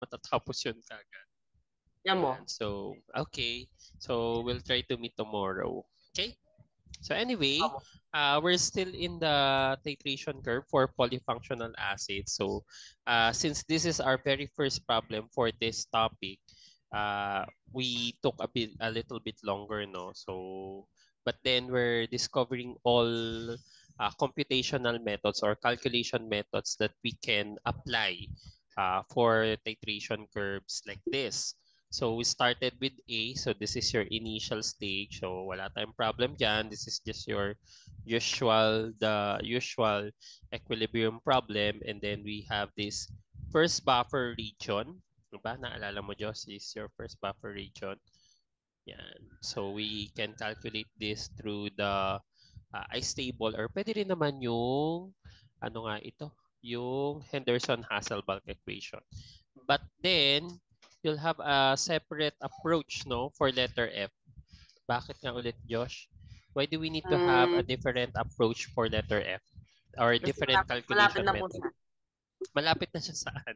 matatapos yun kagad. Yan mo. Yan. So, okay. So, we'll try to meet tomorrow. Okay? So anyway, Amo. we're still in the titration curve for polyfunctional acids. So since this is our very first problem for this topic, we took a little bit longer, no? So, but then we're discovering all computational methods or calculation methods that we can apply for titration curves like this. So we started with A. So this is your initial stage. So wala tayong problem dyan. This is just your the usual equilibrium problem. And then we have this first buffer region. Diba? Naalala mo, Joss, is your first buffer region. Yan. So we can calculate this through the ice table or pwede rin naman yung ano nga ito, yung Henderson-Hasselbalch equation. But then you'll have a separate approach, no, for letter F. Bakit nga ulit, Josh? Why do we need to have a Mm, different approach for letter F or kasi different malapit calculation na po method? siya. Malapit na siya saan?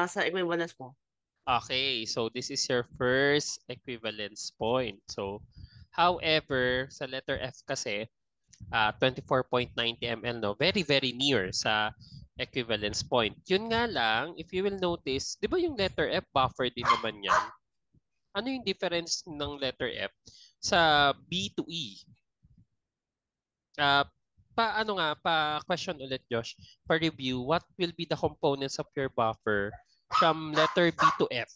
Sa equivalence po. Okay, so this is your first equivalence point. So, however, sa letter F kasi, 24.90 ml, no? Very, very near sa equivalence point. Yun nga lang, if you will notice, di ba yung letter F buffer din naman yan? Ano yung difference ng letter F sa B to E? Uh, pa question ulit, Josh. Pa-review, what will be the components of your buffer from letter B to F?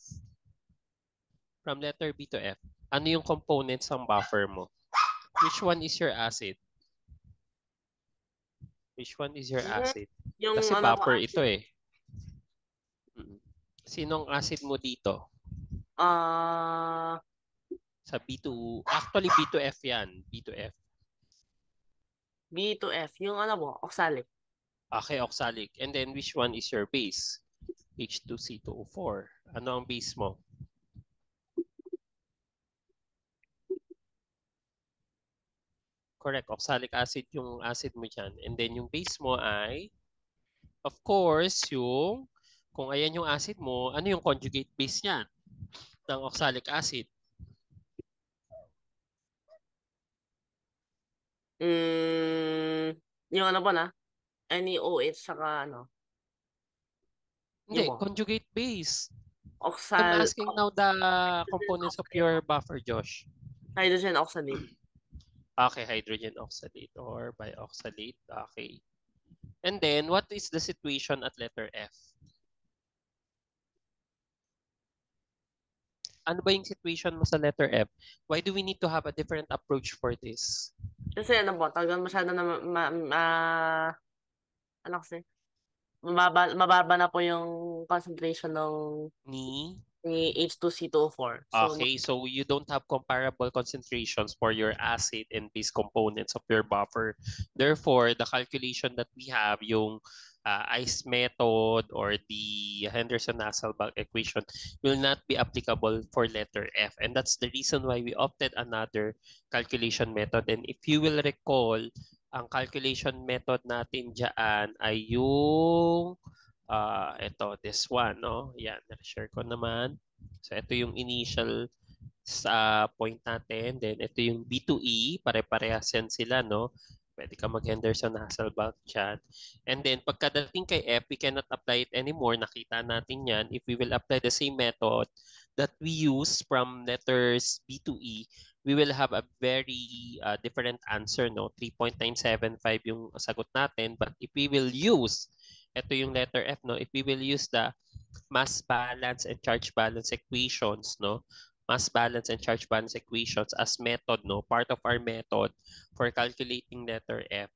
From letter B to F, ano yung components ng buffer mo? Which one is your acid? Which one is your Mm, acid? yung Kasi ano ko buffer ito acid. eh. Sinong acid mo dito? Ah, Sa B2, actually B2F yan. B2F. B to F. Yung ano po, oxalic. Okay, oxalic. And then which one is your base? H2C2O4. Ano ang base mo? Correct, oxalic acid yung acid mo dyan. And then yung base mo ay, of course, kung ayan yung acid mo, ano yung conjugate base niyan ng oxalic acid? Mm, yung ano po na, NeOH saka ano, Hindi, yun po. conjugate base. I'm Oxal, asking now the hydrogen components of oxalate your po. buffer, Josh. Hydrogen oxalate. Okay, hydrogen oxalate or bioxalate. Okay. And then, what is the situation at letter F? Ano ba yung situation mo sa letter F? Why do we need to have a different approach for this? Kasi ano po, talagang masyado na ano kasi, mababa na po yung concentration ng Ni? ni H2C2O4. So, Okay, so you don't have comparable concentrations for your acid and base components of your buffer. Therefore, the calculation that we have, yung ice method or the Henderson-Hasselbalch equation will not be applicable for letter F. And that's the reason why we opted another calculation method. And if you will recall, ang calculation method natin dyan ay yung ito, this one, no? Yan, share ko naman. So, ito yung initial sa point natin. Then, ito yung B2E. Pare-parehas yan sila, no? Pwede ka mag-Henderson-Hasselbalch dyan. And then, pagkadating kay F, we cannot apply it anymore. Nakita natin yan. If we will apply the same method that we use from letters B to E, we will have a very different answer, no? 3.975 yung sagot natin. But if we will use, ito yung letter F, no? If we will use the mass balance and charge balance equations, no? Mass balance and charge balance equations as method, no? Part of our method for calculating letter F,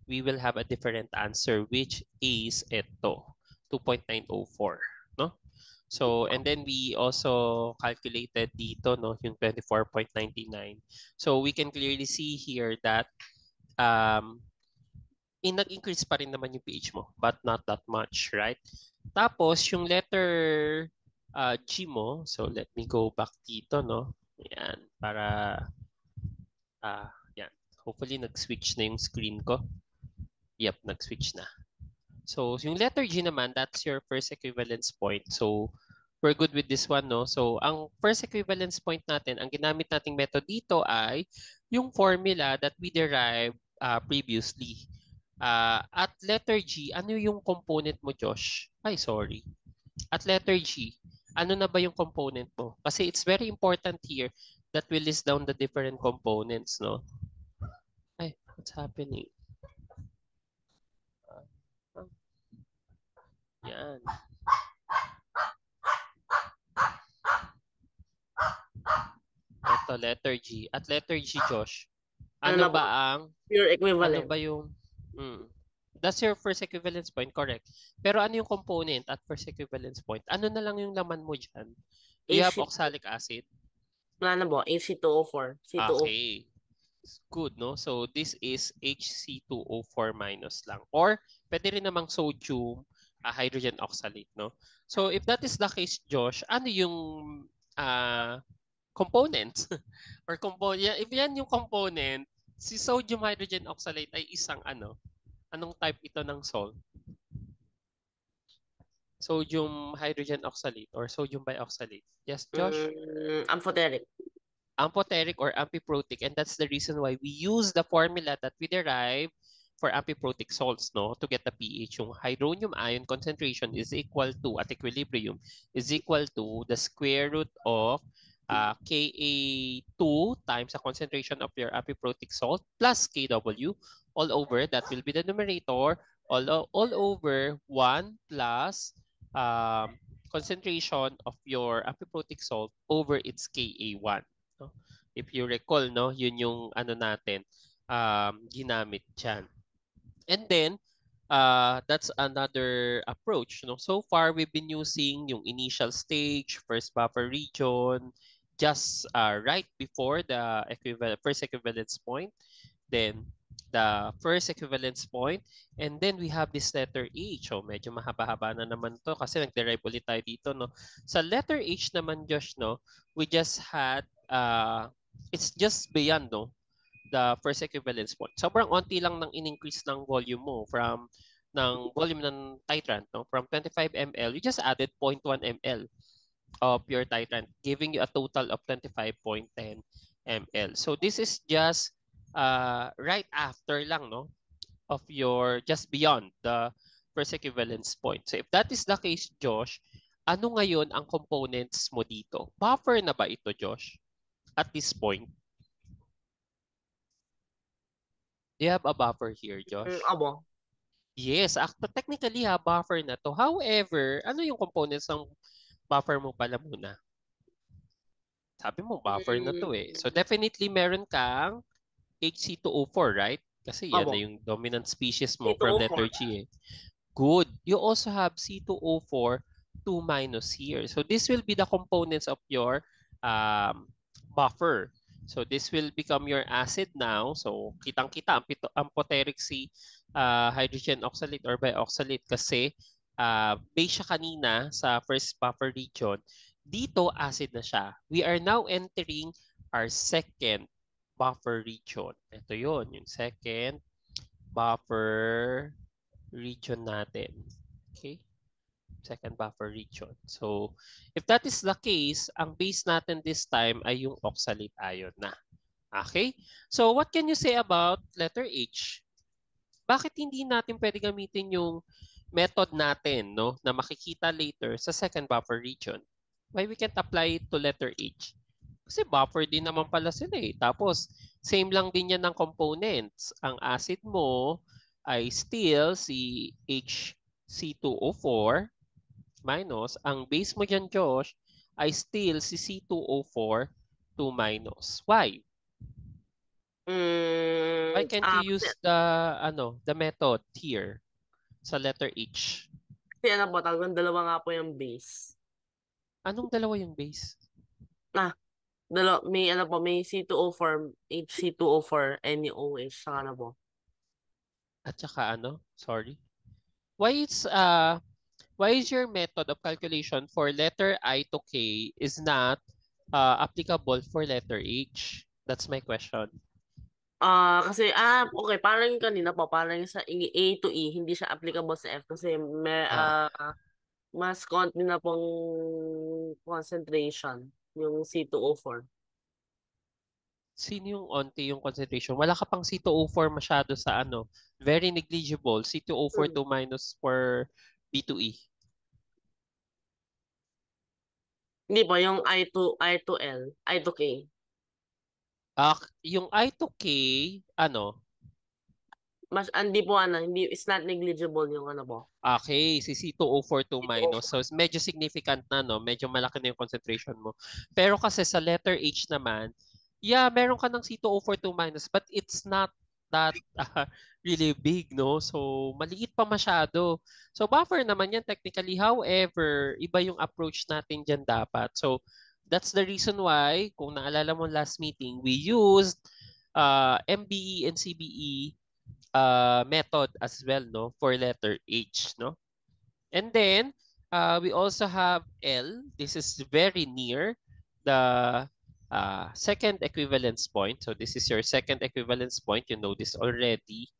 we will have a different answer, which is ito, 2.904, no? So, and then we also calculated dito, no, yung 24.99. So, we can clearly see here that um, nag-increase pa rin naman yung pH mo, but not that much, right? Tapos, yung letter G mo, so let me go back dito, no? Yan, para, yan. Hopefully, nag-switch na yung screen ko. Yep, nag-switch na. So yung letter G naman, that's your first equivalence point. So we're good with this one, no? So ang first equivalence point natin, ang ginamit nating method dito ay yung formula that we derived previously. At letter G, ano yung component mo, Josh? Ay, sorry. At letter G, ano na ba yung component mo? Kasi it's very important here that we list down the different components, no? Ay, what's happening? Yan. Ito, letter G. At letter G, Josh, Ano ano na po? ba ang, Pure ano equivalent. ba yung, that's your first equivalence point, correct. Pero ano yung component at first equivalence point? Ano na lang yung laman mo dyan? Do you have HC, oxalic acid? wala na po, HC2O4. C2O4. Okay. Good, no? So, this is HC2O4 minus lang. Or, pwede rin namang sodium hydrogen oxalate, no? So, if that is the case, Josh, ano yung component? Or component, if yan yung component, si sodium hydrogen oxalate ay isang ano? Anong type ito ng salt? Sodium hydrogen oxalate or sodium bioxalate? Yes, Josh? Amphoteric. Amphoteric or ampiprotic, and that's the reason why we use the formula that we derive for ampiprotic salts, no, to get the pH. Yung hydronium ion concentration is equal to, at equilibrium, is equal to the square root of Ka2 times the concentration of your ampiprotic salt plus Kw all over, that will be the numerator, all over 1 plus concentration of your ampiprotic salt over its Ka1. No? If you recall, no, yun yung ano natin, ginamit dyan. And then, that's another approach. No? So far, we've been using yung initial stage, first buffer region, just right before the first equivalence point. Then, the first equivalence point. And then, we have this letter H. So, medyo mahaba-haba na naman to kasi nag-derive ulit tayo dito. No? Sa letter H naman, Josh, no, we just had, it's just beyond, no, the first equivalence point. Sobrang onti lang ng in-increase ng volume mo ng volume ng titrant, no? From 25 ml, you just added 0.1 ml of your titrant, giving you a total of 25.10 ml. So this is just right after lang, no, of your, just beyond the first equivalence point. So if that is the case, Josh, ano ngayon ang components mo dito? Buffer na ba ito, Josh? At this point? Do you have a buffer here, Josh? Abo. Yes, technically buffer na to. However, ano yung components ng buffer mo pala muna? Sabi mo, buffer na to eh. So definitely meron kang HC2O4, right? Kasi yan na Abo. yung dominant species mo from letter C2O4. G eh. Good. You also have C2O4 2 minus here. So this will be the components of your buffer. So this will become your acid now. So kitang-kita ang amphoteric si hydrogen oxalate or bioxalate kasi base siya kanina sa first buffer region. Dito acid na siya. We are now entering our second buffer region. Ito yon, yung second buffer region natin. Okay? Second buffer region. So, if that is the case, ang base natin this time ay yung oxalate ion na. Okay? So, what can you say about letter H? Bakit hindi natin pwede gamitin yung method natin, no, na makikita later sa second buffer region? Why we can't apply it to letter H? Kasi buffer din naman pala sila eh. Tapos, same lang din yan ng components. Ang acid mo ay still si HC2O4 minus, ang base mo dyan, Josh, ay still si C2O4 2 minus. Why? Why can't you use the method here sa letter H? Kasi ano po, talagang dalawa nga po yung base. Anong dalawa yung base? May ano po, may C2O4, HC2O4, NaOH, saka ano po. At saka ano? Sorry. Why is your method of calculation for letter I to K is not applicable for letter H? That's my question. Kasi, okay, parang yung kanina po, parang sa A to E, hindi siya applicable sa F kasi Ah, mas konti na pong concentration yung C2O4. sino yung onti yung concentration? Wala ka pang C2O4 masyado sa ano. Very negligible. C2O4 Hmm. 2 minus for B2E. Hindi po, yung I2L, I2K. Yung I to K, ano? Hindi po hindi, it's not negligible yung ano po. Okay, si C2O4 2 minus. So, C2O4. medyo significant na, no? Medyo malaki na yung concentration mo. Pero kasi sa letter H naman, yeah, meron ka ng C2O4 2 minus, but it's not that really big, no? So, maliit pa masyado. So, buffer naman yan technically. However, iba yung approach natin dyan dapat. So, that's the reason why, kung naalala mo last meeting, we used MBE and CBE method as well, no, for letter H, no. And then we also have L. This is very near the second equivalence point. So this is your second equivalence point. You know this already.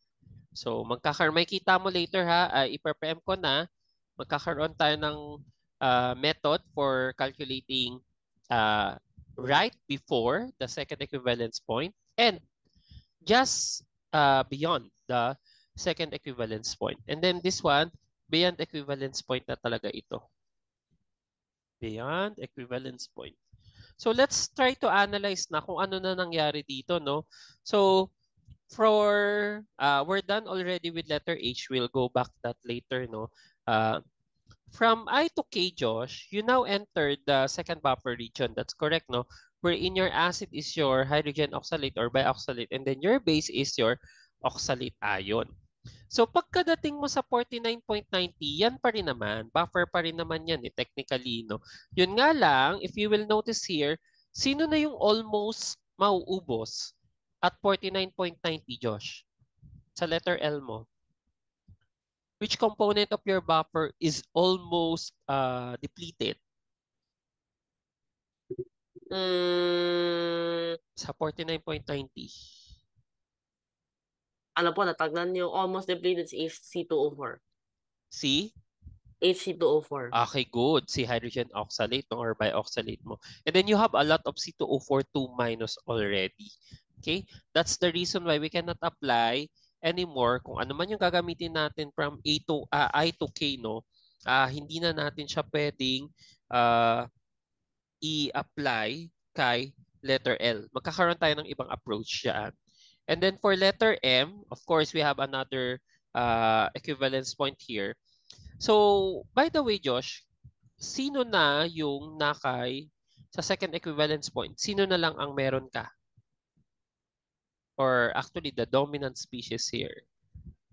So may kita mo later ha. I-prepare ko na. Magkakaroon tayo ng method for calculating right before the second equivalence point and just beyond the second equivalence point. And then this one, beyond equivalence point na talaga ito. Beyond equivalence point. So let's try to analyze na kung ano na nangyari dito, no? So we're done already with letter H. We'll go back that later, no? From I to K, Josh, you now entered the second buffer region. That's correct, no? Wherein your acid is your hydrogen oxalate or bioxalate, and then your base is your oxalate ion. So pagkadating mo sa 49.90, yan pa rin naman. Buffer pa rin naman yan technically, no? Yun nga lang, if you will notice here, sino na yung almost mauubos at 49.90, Josh? Sa letter L mo. Which component of your buffer is almost depleted sa 49.90? Ano po, natagnan yung almost depleted si HC2O4. Si? HC2O4. Okay, good. Si hydrogen oxalate or bioxalate mo. And then you have a lot of C2O4 2 minus already. Okay? That's the reason why we cannot apply anymore kung ano man yung gagamitin natin from I to K, no? Hindi na natin siya pwedeng i-apply kay letter L. Magkakaroon tayo ng ibang approach yan. And then for letter M, of course, we have another equivalence point here. So, by the way, Josh, sino na yung nakay sa second equivalence point? Sino na lang ang meron ka? Or actually, the dominant species here.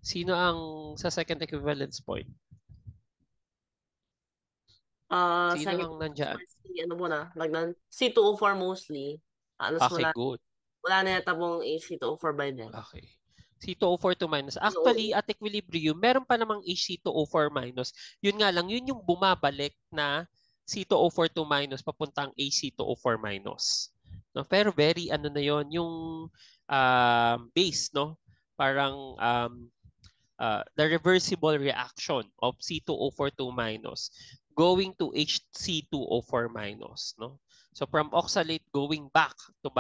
Sino ang sa second equivalence point? Sino Second, ang nandyan? ano mo na, C2O4 mostly. Alas Okay, good. wala na yata pong HC2O4 by then. Okay. C2O4 to minus. Actually, at equilibrium, meron pa namang HC2O4 minus. Yun nga lang, yun yung bumabalik na C2O4 to minus papuntang AC2O4 minus. No? Pero very ano na yun, yung base, no? Parang the reversible reaction of C2O4 minus going to HC2O4 minus, no? So from oxalate going back to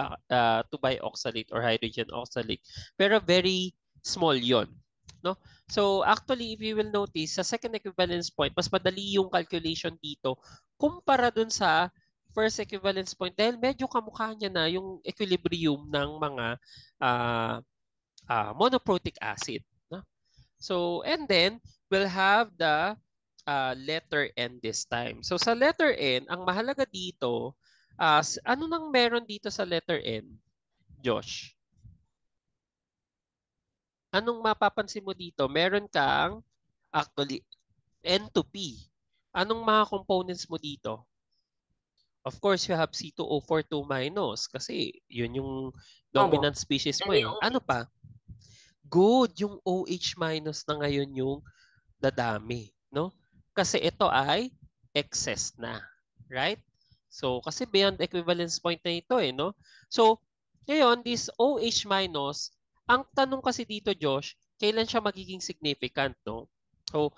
bioxalate or hydrogen oxalate. Pero very small yon, no? So actually, if you will notice, sa second equivalence point, mas madali yung calculation dito kumpara dun sa first equivalence point dahil medyo kamukha niya na yung equilibrium ng mga monoprotic acid. No? So, and then, we'll have the letter N this time. So, sa letter N, ang mahalaga dito, ano nang meron dito sa letter N, Josh? Anong mapapansin mo dito? Meron kang, actually, N to P. Anong mga components mo dito? Of course, you have C2O4 2 minus kasi yun yung Opo. dominant species mo And eh. yung Ano pa? Good, yung OH minus na ngayon yung dadami, no? Kasi ito ay excess na, right? So, kasi beyond equivalence point na ito eh, no? So, Ngayon, this OH minus, ang tanong kasi dito, Josh, kailan siya magiging significant, no? So,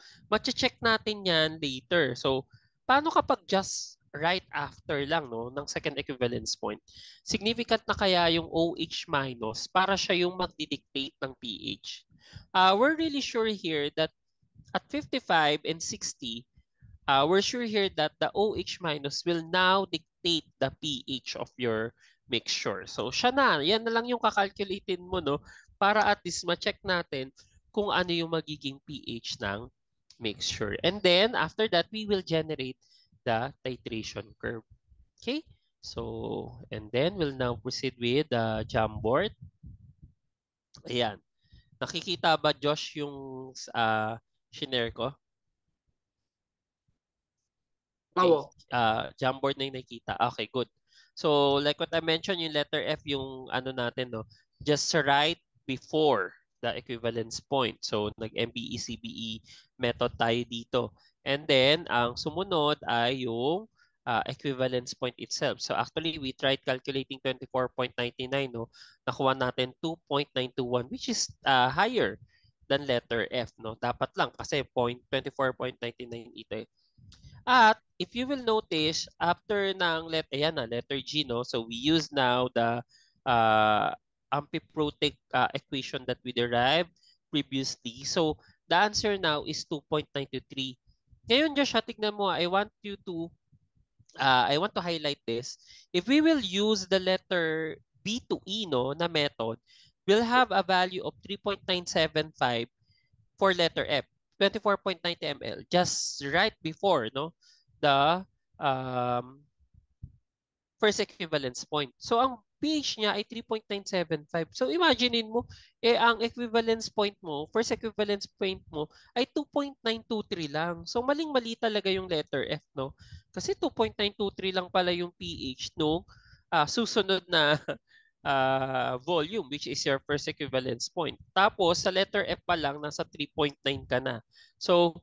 check natin yan later. So, paano kapag just right after lang, no, ng second equivalence point? Significant na kaya yung OH minus para siya yung magdidictate ng pH? We're really sure here that at 55 and 60, we're sure here that the OH minus will now dictate the pH of your mixture. So siya na, yan na lang yung kakalculatein mo, no? Para at least ma-check natin kung ano yung magiging pH ng mixture. And then after that, we will generate the titration curve. Okay? So, and then we'll now proceed with the Jamboard. Ayan. Nakikita ba, Josh, yung shinare ko? Okay. Oo. Jamboard na yung nakikita. Okay, good. So, like what I mentioned, yung letter F, yung ano natin, no? Just right before the equivalence point. So, nag-MBE, CBE method tayo dito. And then, ang sumunod ay yung equivalence point itself. So, actually, we tried calculating 24.99, no? Nakuha natin 2.921, which is higher than letter F, no? Dapat lang kasi 24.99 ito eh. At if you will notice, after ng letter G, no? So we use now the ampiprotic equation that we derived previously. So the answer now is 2.923. Ngayon, Joshua, tignan mo, I want to highlight this. If we will use the letter B to E, no, na method, we'll have a value of 3.975 for letter F, 24.90 ml, just right before, no, the um, first equivalence point. So ang pH niya ay 3.975. So imaginein mo, ang equivalence point mo, first equivalence point mo ay 2.923 lang. So maling-mali talaga yung letter F, no? Kasi 2.923 lang pala yung pH nung susunod na volume, which is your first equivalence point. Tapos sa letter F pa lang, nasa 3.9 ka na. So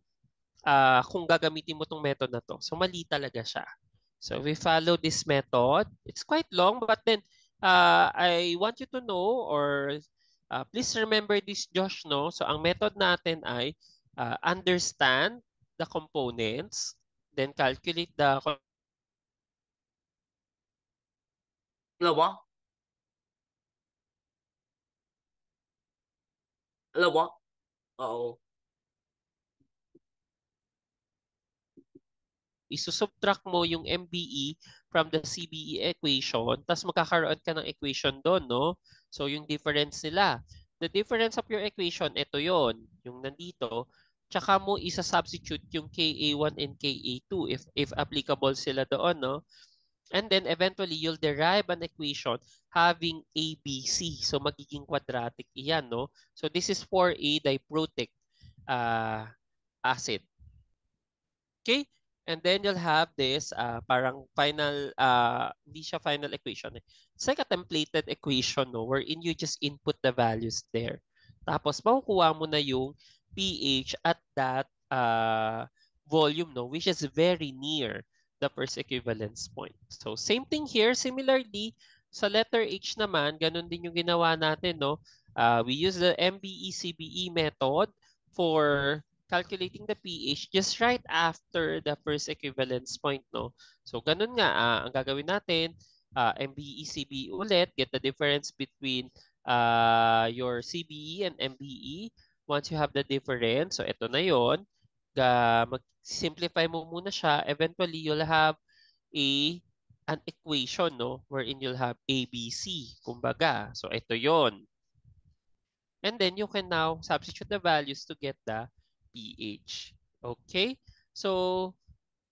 kung gagamitin mo tong method na to. So mali talaga siya. So we follow this method. It's quite long, but then I want you to know, or please remember this, Josh, no? So ang method natin ay understand the components, then calculate the Dalawa? Dalawa? Oo. isusubtract mo yung MBE from the CBE equation, tapos magkakaroon ka ng equation doon, no? So, yung difference nila. The difference of your equation, ito yon, yung nandito. Tsaka mo isa-substitute yung KA1 and KA2 if applicable sila doon, no? And then eventually, you'll derive an equation having ABC. So, magiging quadratic iyan, no? So, this is for a diprotic uh, acid. Okay? And then you'll have this parang final, hindi siya final equation. Eh. It's like a templated equation, no? Wherein you just input the values there. Tapos makukuha mo na yung pH at that volume, no? Which is very near the first equivalence point. So same thing here. Similarly, sa letter H naman, ganun din yung ginawa natin, no? We use the MBE-CBE method for calculating the pH just right after the first equivalence point, no? So, ganun nga, ang gagawin natin, MBE, CBE ulit, get the difference between your CBE and MBE. Once you have the difference, so ito na yon, mag-simplify mo muna siya, eventually you'll have an equation, no? Wherein you'll have ABC, kumbaga. So, ito yon. And then you can now substitute the values to get the pH. Okay? So,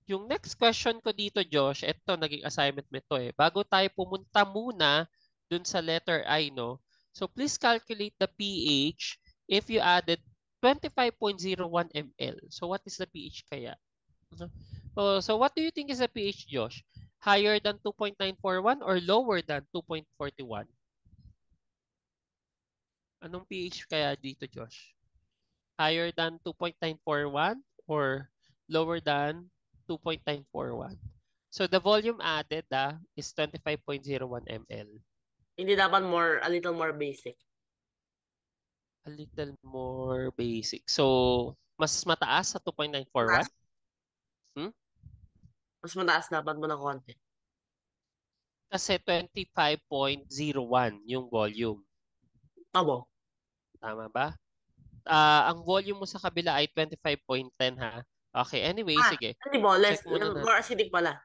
yung next question ko dito, Josh, ito, naging assignment mo ito eh. Bago tayo pumunta muna dun sa letter I, no? So, please calculate the pH if you added 25.01 ml. So, what is the pH kaya? So, what do you think is the pH, Josh? Higher than 2.941 or lower than 2.41? Anong pH kaya dito, Josh? Higher than 2.941 or lower than 2.941? So the volume added is 25.01 ml. Hindi dapat a little more basic. A little more basic. So, mas mataas sa 2.941? Mataas, Hmm? mas mataas dapat mo ng konti. Kasi 25.01 yung volume. Abo. Tama ba? Ang volume mo sa kabila ay 25.10 ha. Okay, anyway, sige. Hindi mo, Check muna more natin. acidic pala.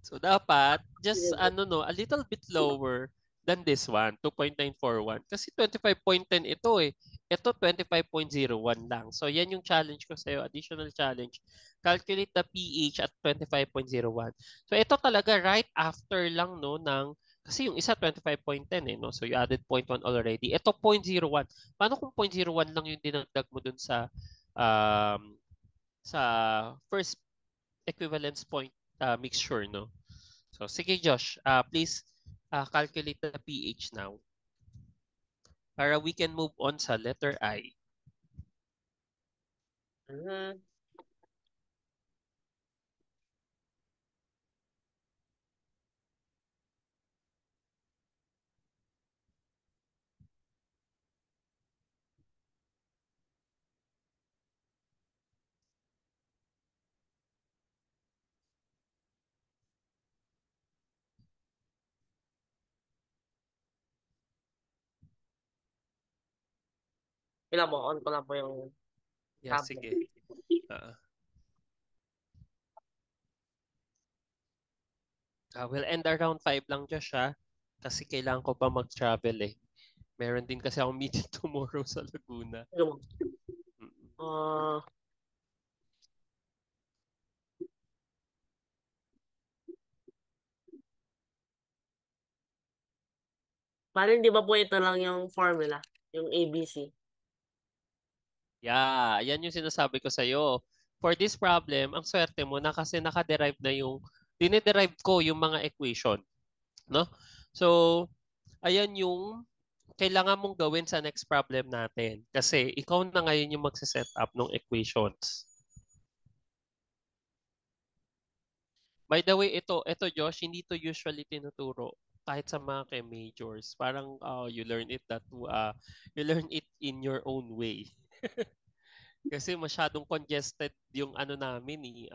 So dapat just Acidic. a little bit lower than this one, 2.941. Kasi 25.10 ito eh. Ito 25.01 lang. So yan yung challenge ko sa'yo, additional challenge. Calculate the pH at 25.01. So ito talaga right after lang no ng kasi yung isa 25.10 eh no. So you added 0.1 already. Ito 0.01. Paano kung 0.01 lang yung dinagdag mo dun um, sa first equivalence point mixture no? So, sige Josh, please calculate the pH now para we can move on sa letter I. Mhm. Kailan mo, on ko lang po yung Yeah, tablet. sige. Uh, we'll end around 5 lang Josh ha. Kasi kailangan ko pa mag-travel eh. Meron din kasi akong meeting tomorrow sa Laguna. Sige mo. Mm. Uh, Parang di ba po ito lang yung formula? Yung ABC? Yeah, yan yung sinasabi ko sa'yo. For this problem, ang swerte mo na kasi nakaderive na dinederive ko yung mga equation. No? So, ayan yung kailangan mong gawin sa next problem natin. Kasi ikaw na ngayon yung magse-set up ng equations. By the way, ito Josh, hindi to usually tinuturo kahit sa mga majors. Parang you learn it in your own way. Kasi masyadong congested yung ano namin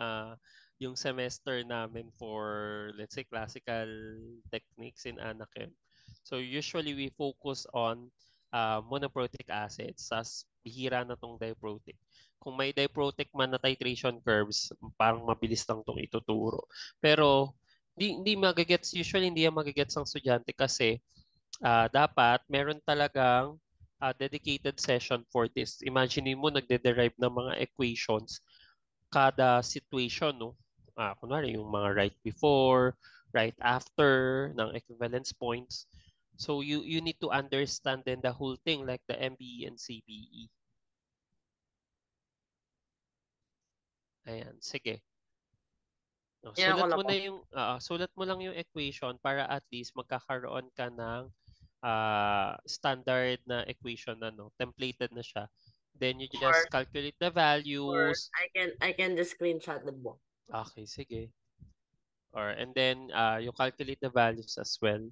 yung semester namin for let's say classical techniques in Anakim. So usually we focus on monoprotic acids. Sas bihira na tong diprotic. Kung may diprotic man na titration curves, parang mabilis lang tong ituturo. Pero hindi magagets, usually hindi yan magagets ng estudyante kasi dapat meron talagang dedicated session for this. Imagine mo nagde-derive ng mga equations kada situation, no? Kunwari yung mga right before, right after ng equivalence points. So you need to understand then the whole thing like the MBE and CBE. Ayan, sige. No, Yan ako na po. sulat mo lang yung equation para at least magkakaroon ka ng standard na equation na no, templated na siya. Then you Or, just calculate the or values. I can just screenshot the book. Okay, sige. And then you calculate the values as well.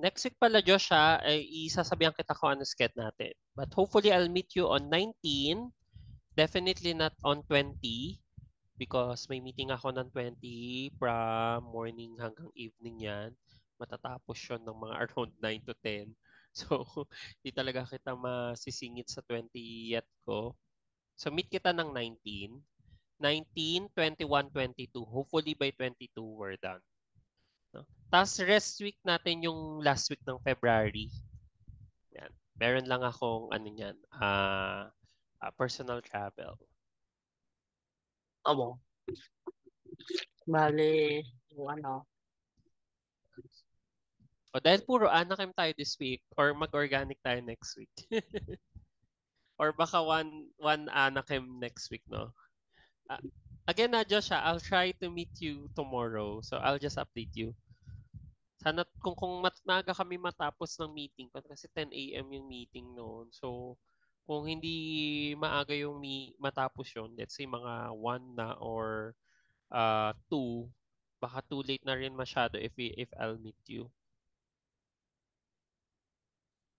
Next week pala, Josh, ay isasabihan kita kung ano sked natin. But hopefully, I'll meet you on 19. Definitely not on 20 because may meeting ako ng 20 from morning hanggang evening yan. Matatapos yun ng mga around 9 to 10. So, di talaga kita masisingit sa 20 yet ko. So, meet kita ng 19. 19, 21, 22. Hopefully by 22 we're done. No? Tapos rest week natin yung last week ng February. Yan. Meron lang akong ano yan, personal travel. Abo. Bale, yung ano. O dahil puro Anakim tayo this week or mag-organic tayo next week. Or baka one Anakim next week, no? Again na, Josh, I'll try to meet you tomorrow. So I'll just update you. Sana kung maaga kami matapos ng meeting ko kasi 10 a.m. yung meeting noon. So kung hindi maaga yung matapos yun, let's say mga 1 na or 2, baka too late na rin masyado if I'll meet you.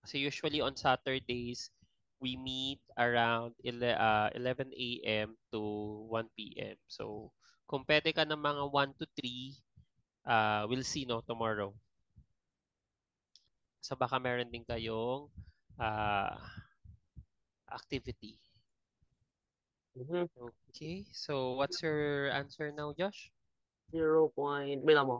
Kasi usually on Saturdays, we meet around 11 a.m. to 1 p.m. So kung pwede ka ng mga 1 to 3, we'll see no tomorrow. So baka meron din kayong activity. Okay, so what's your answer now, Josh? 0. Bilang mo.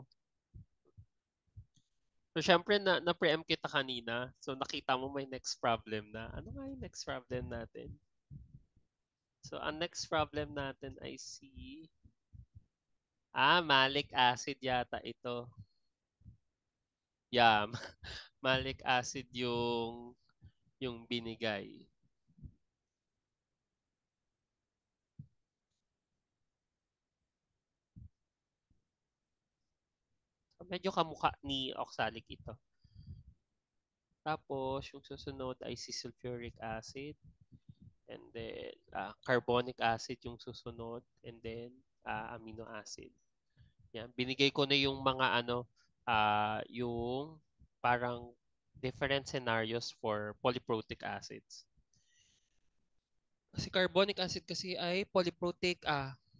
So syempre na-preempt kita kanina. So nakita mo may next problem na. Ano nga yung next problem natin? So ang next problem natin I see malic acid yata ito. Yeah, malic acid yung binigay. So, medyo kamukha ni oxalic ito. Tapos yung susunod ay si sulfuric acid and then carbonic acid yung susunod and then amino acid. Yan, binigay ko na yung mga yung parang different scenarios for polyprotic acids. Kasi carbonic acid kasi ay polyprotic,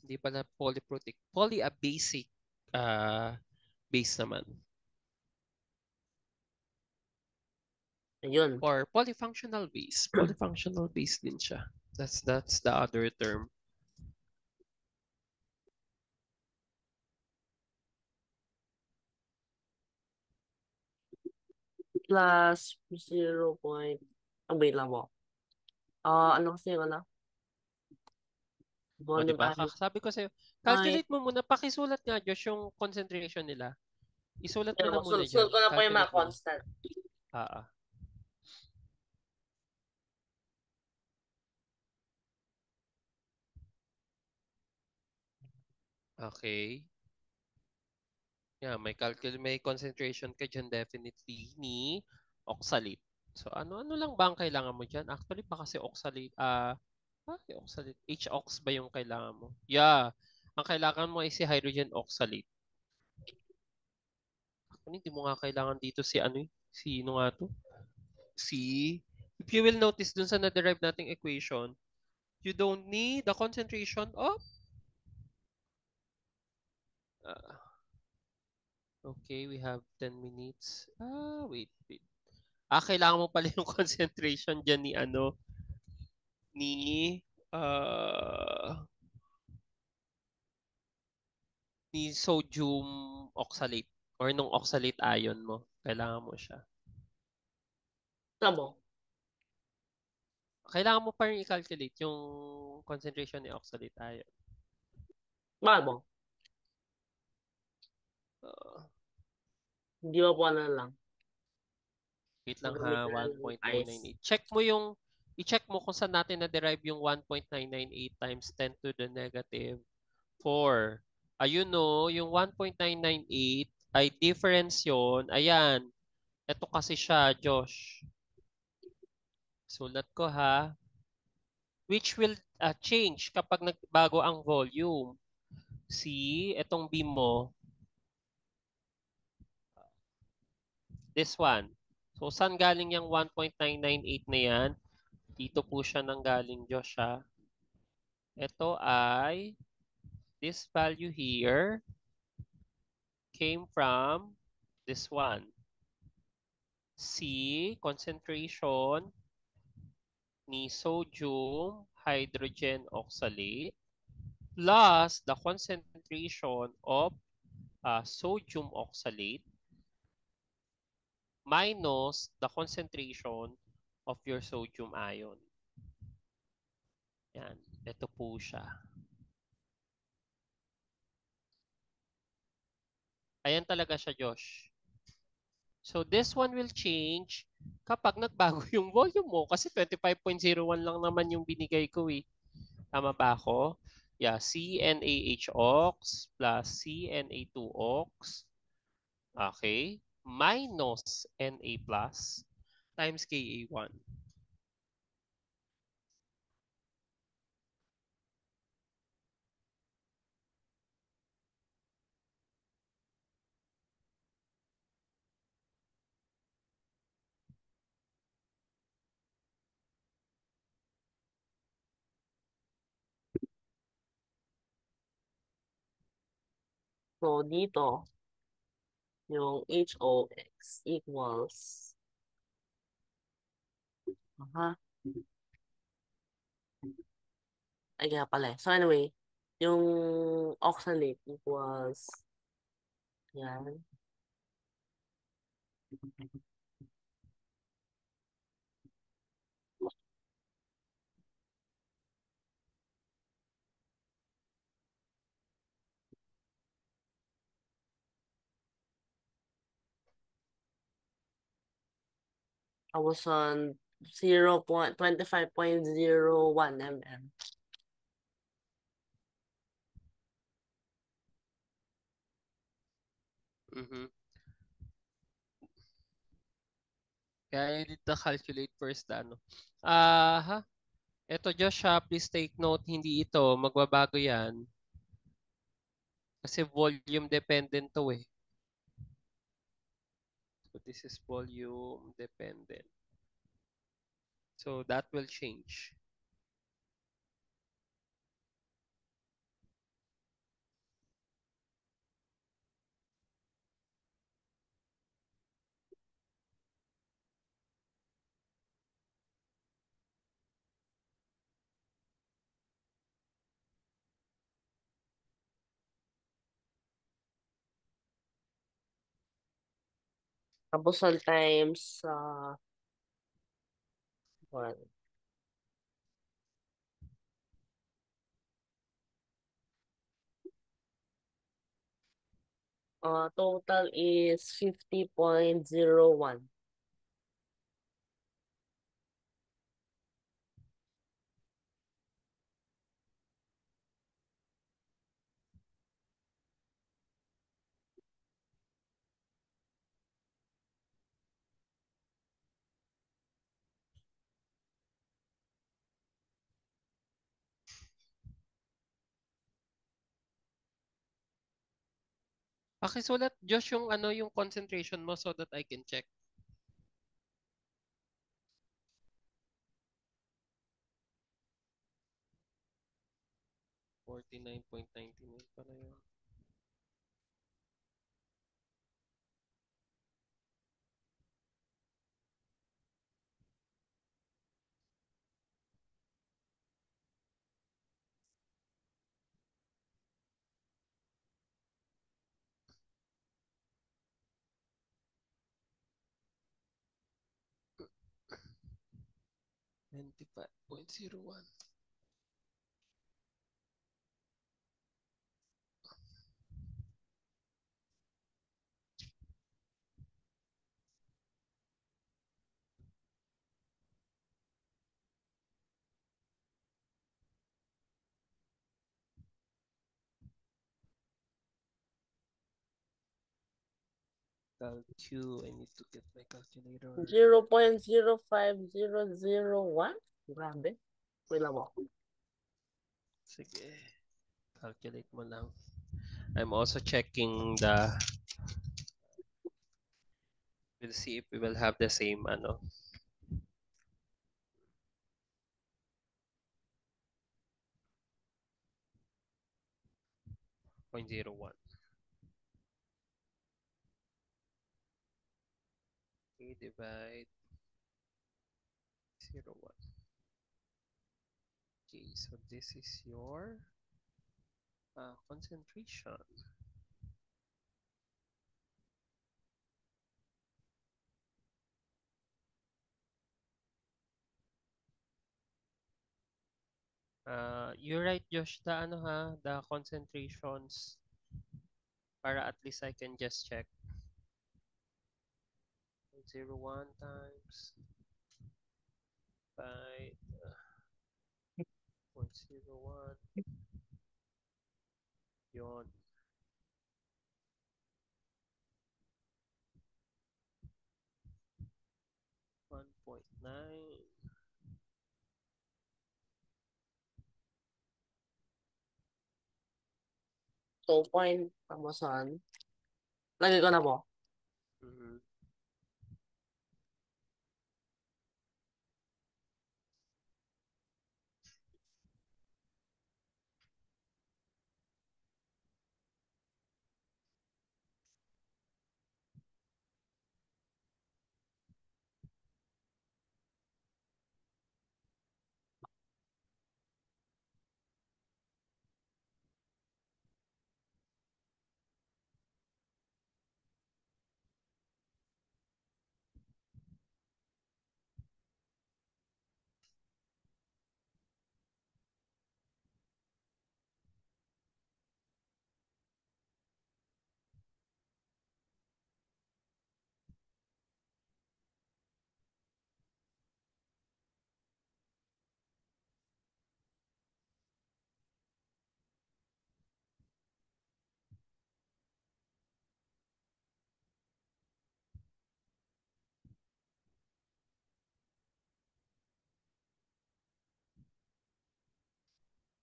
hindi pala polyprotic, polyabasic base naman. Ayun. Or polyfunctional base. Polyfunctional base din siya. That's the other term. Plus 0. Wait lang mo. Ano kasi yung ano? O, di Volume ba? added. Sabi ko sa'yo, Ay, calculate mo muna. Pakisulat nga, Josh, yung concentration nila. Isulat mo tingnan na mo. muna Sunod dyan. ko na po yung mga Calculate mo na. constant. Ah. Okay. Yeah, may concentration ka dyan definitely ni oxalate. So, ano lang ba ang kailangan mo dyan? Actually, pa kasi oxalate, oxalate. H-ox ba yung kailangan mo? Yeah. Ang kailangan mo ay si hydrogen oxalate. Hindi mo nga kailangan dito si sino nga to? If you will notice dun sa na-derive nating equation, you don't need the concentration of, okay, we have 10 minutes. Wait. Kailangan mo pala yung concentration dyan ni, ni sodium oxalate or nung oxalate ion mo. Kailangan mo siya. Tama. Kailangan mo pa rin i-calculate yung concentration ni oxalate ion. Bakit mo? Uh, Hindi ba po ano lang? Wait lang Magamit ha, na lang ng ice. 1.998. I-check mo kung saan natin na-derive yung 1.998 times 10 to the negative 4. Ayun no, yung 1.998 ay difference yon. Ayan. Ito kasi siya, Josh. Sulat ko ha. Which will change kapag nagbago ang volume. See, itong beam mo, this one. So, saan galing yung 1.998 na yan? Dito po siya nang galing, Josh ha. Ito ay, this value here came from this one. C, concentration ni sodium hydrogen oxalate plus the concentration of sodium oxalate minus the concentration of your sodium ion. Yan. Ito po siya. Ayan talaga siya, Josh. So this one will change kapag nagbago yung volume mo kasi 25.01 lang naman yung binigay ko eh. Tama ba ako? Yeah, CNaHox plus CNA2ox. Okay. Minus Na plus times Ka1. So, dito, yung HOX equals, aha, ay kaya pala eh. So, anyway, yung oxalate equals, yan, I was on 25.01 mm. Mhm. Kaya you need to calculate first the ano. Ha? Ito Joshua, please take note, hindi ito, magbabago yan. Kasi volume dependent to eh. So this is volume dependent. So that will change. Tapos on times, what? Total is 50.01. Pakisulat Josh yung ano yung concentration mo so that I can check. 49.99 pala yun. $25.01. Q, I need to get my calculator. 0.05001? Grabe. Wait lang mo. Sige. Calculate mo lang. I'm also checking the, we'll see if we will have the same ano. .01. Okay, divide 0.1. Okay, so this is your concentration. You're right, Josh, the ano ha, the concentrations para at least I can just check. 0.01 times 5 0.01 yun. 1.9 2 point, tamosan. Lagay ko na po. Mhm.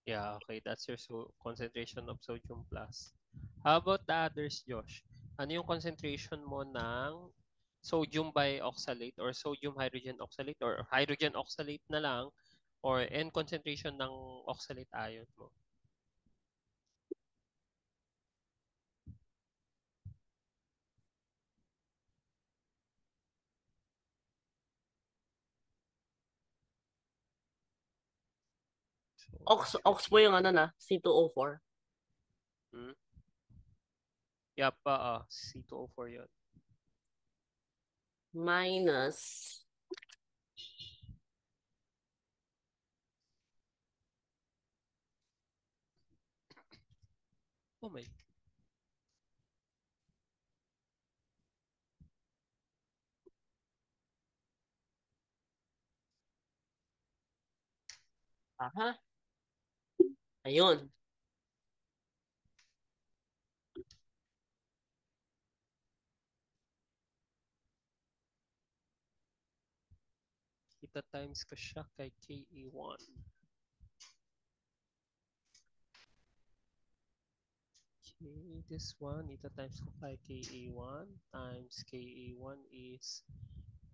Yeah, okay. That's your concentration of sodium plus. How about the others, Josh? Ano yung concentration mo ng sodium bioxalate or sodium hydrogen oxalate or hydrogen oxalate na lang or and concentration ng oxalate ion mo? So, Ox po yung ano na, C2O4. hmm? Yep, C2O4 yun. Minus Oh my. aha. Ayun. Kita times ko siya kay Ka1. Okay, this one, ita times ko kay Ka1 times Ka1 is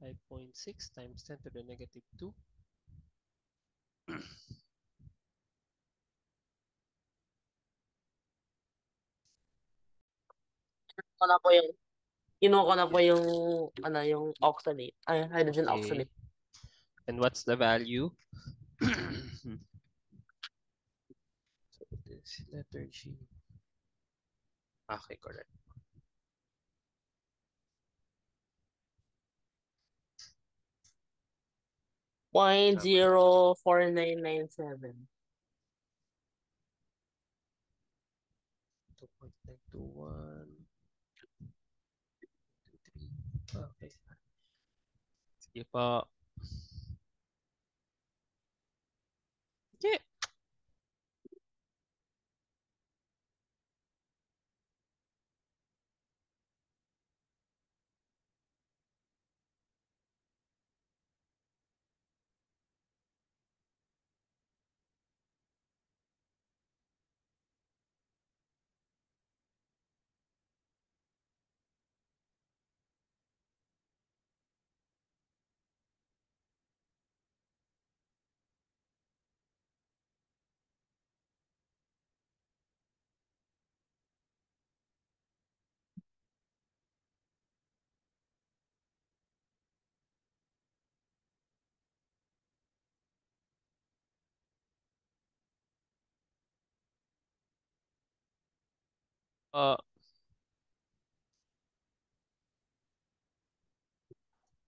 5.6 times 10 to the negative 2. Ko na po yung Kinuha ko na po yung ano yung oxalate. Ay, hydrogen Okay. oxalate. And what's the value? So this letter G. Okay, correct. Point Tama yan. 04997. 2.921. 2.3. Okay. Sige po. Okay. Uh,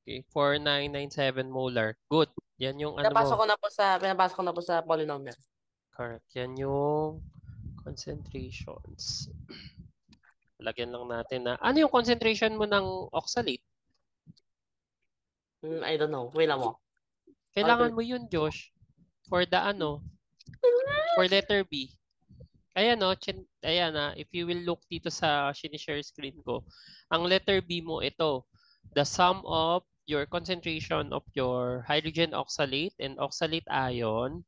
okay. 4997 molar. Good. Yan yung ano mo. Pinapasok ko na po sa polynomial. Correct. Yan yung concentrations. Lagyan lang natin na. Ano yung concentration mo ng oxalate? I don't know. Wait lang mo. Kailangan mo yun, Josh. For the for letter B. Ayan no, ayan if you will look dito sa sinishare screen ko, ang letter B mo ito, the sum of your concentration of your hydrogen oxalate and oxalate ion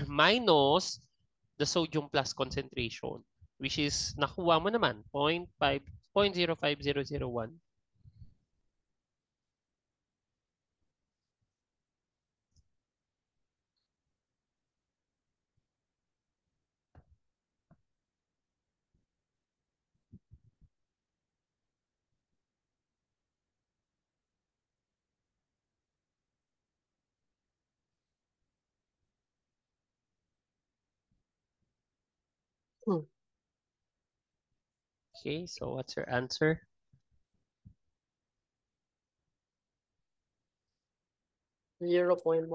minus the sodium plus concentration, which is nakuha mo naman 0.505001. Okay, so what's your answer? 0.10159.